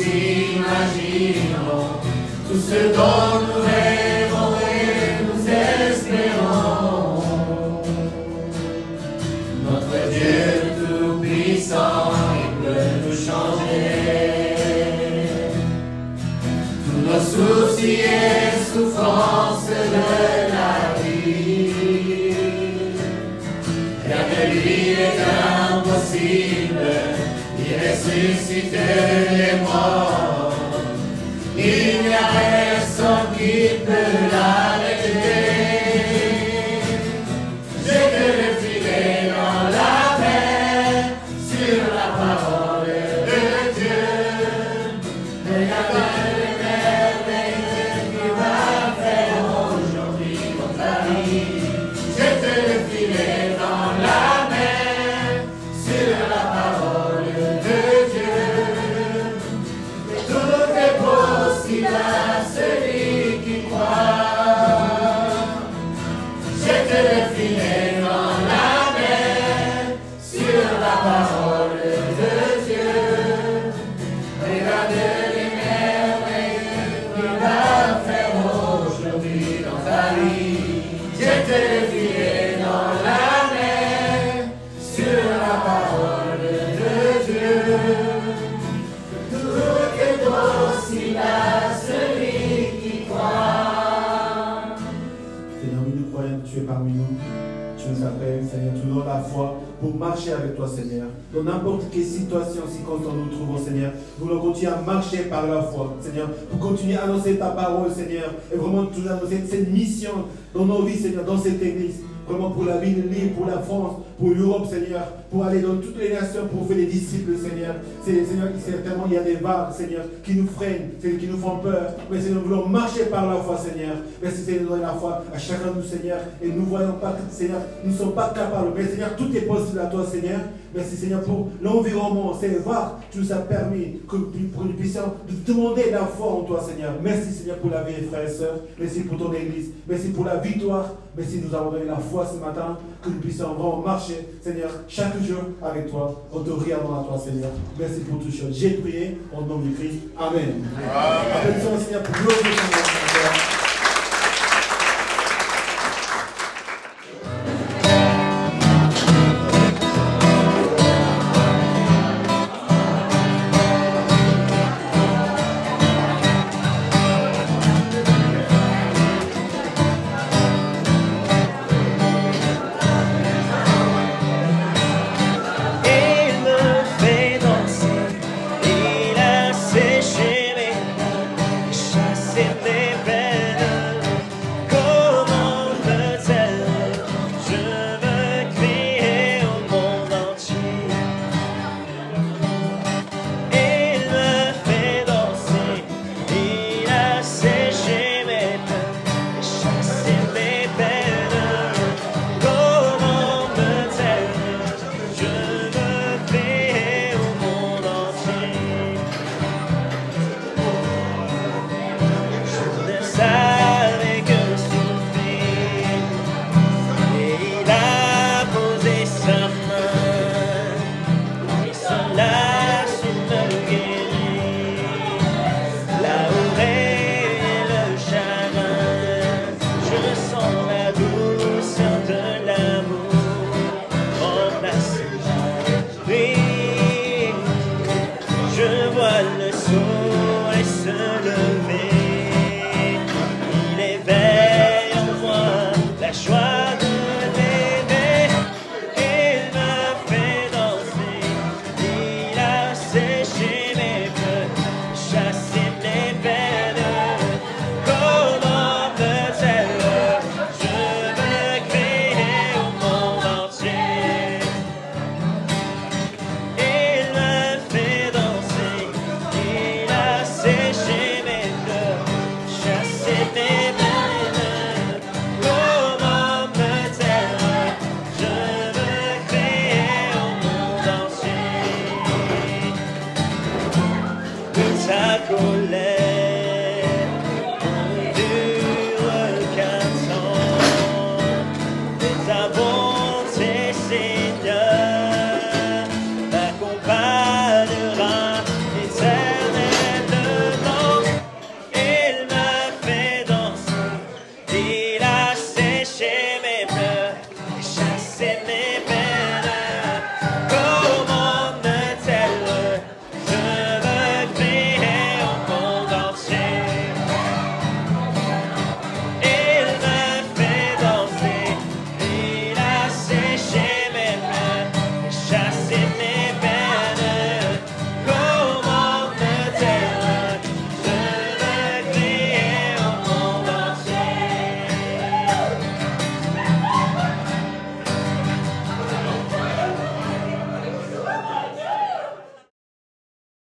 imaginons, tout ce dont nous rêvons et nous espérons. Notre Dieu tout-puissant, il peut tout changer. Tous nos soucis et souffrances de la vie, rien de lui est impossible. Il ressuscite les morts. Il n'y a personne qui peut l'arrêter. Jette le filet dans la mer, sur la parole de Dieu. Regardez les merveilles qu'il va faire aujourd'hui dans ta vie. Jette le filet dans la mer, sur la parole de Dieu. Tout est possible à celui qui croit. Seigneur, nous croyons que tu es parmi nous. Tu nous appelles, Seigneur, tu nous donnes la foi pour marcher avec toi, Seigneur. Dans n'importe quelle situation, circonstance nous nous trouvons, Seigneur, nous voulons continuer à marcher par la foi, Seigneur, pour continuer à annoncer ta parole, Seigneur, et vraiment toujours annoncer cette mission dans nos vies, Seigneur, dans cette église. Vraiment pour la ville libre, pour la France, pour l'Europe, Seigneur, pour aller dans toutes les nations, pour faire des disciples, Seigneur. Seigneur, certainement, il y a des vagues, Seigneur, qui nous freinent, Seigneur, qui nous font peur. Mais Seigneur, nous voulons marcher par la foi, Seigneur. Merci, Seigneur, de donner la foi à chacun de nous, Seigneur. Et nous ne voyons pas que, Seigneur, nous ne sommes pas capables. Mais Seigneur, tout est possible à toi, Seigneur. Merci, Seigneur, pour l'environnement, ces vagues, tu nous as permis que nous puissions demander la foi en toi, Seigneur. Merci, Seigneur, pour la vie, frères et sœurs. Merci pour ton église. Merci pour la victoire. Merci, nous avons donné la foi ce matin, que nous puissions vraiment marcher, Seigneur, chaque jour avec toi, en te regardant à toi, Seigneur. Merci pour toutes choses. J'ai prié au nom du Christ. Amen. Amen. Seigneur, pour glorifier ton nom.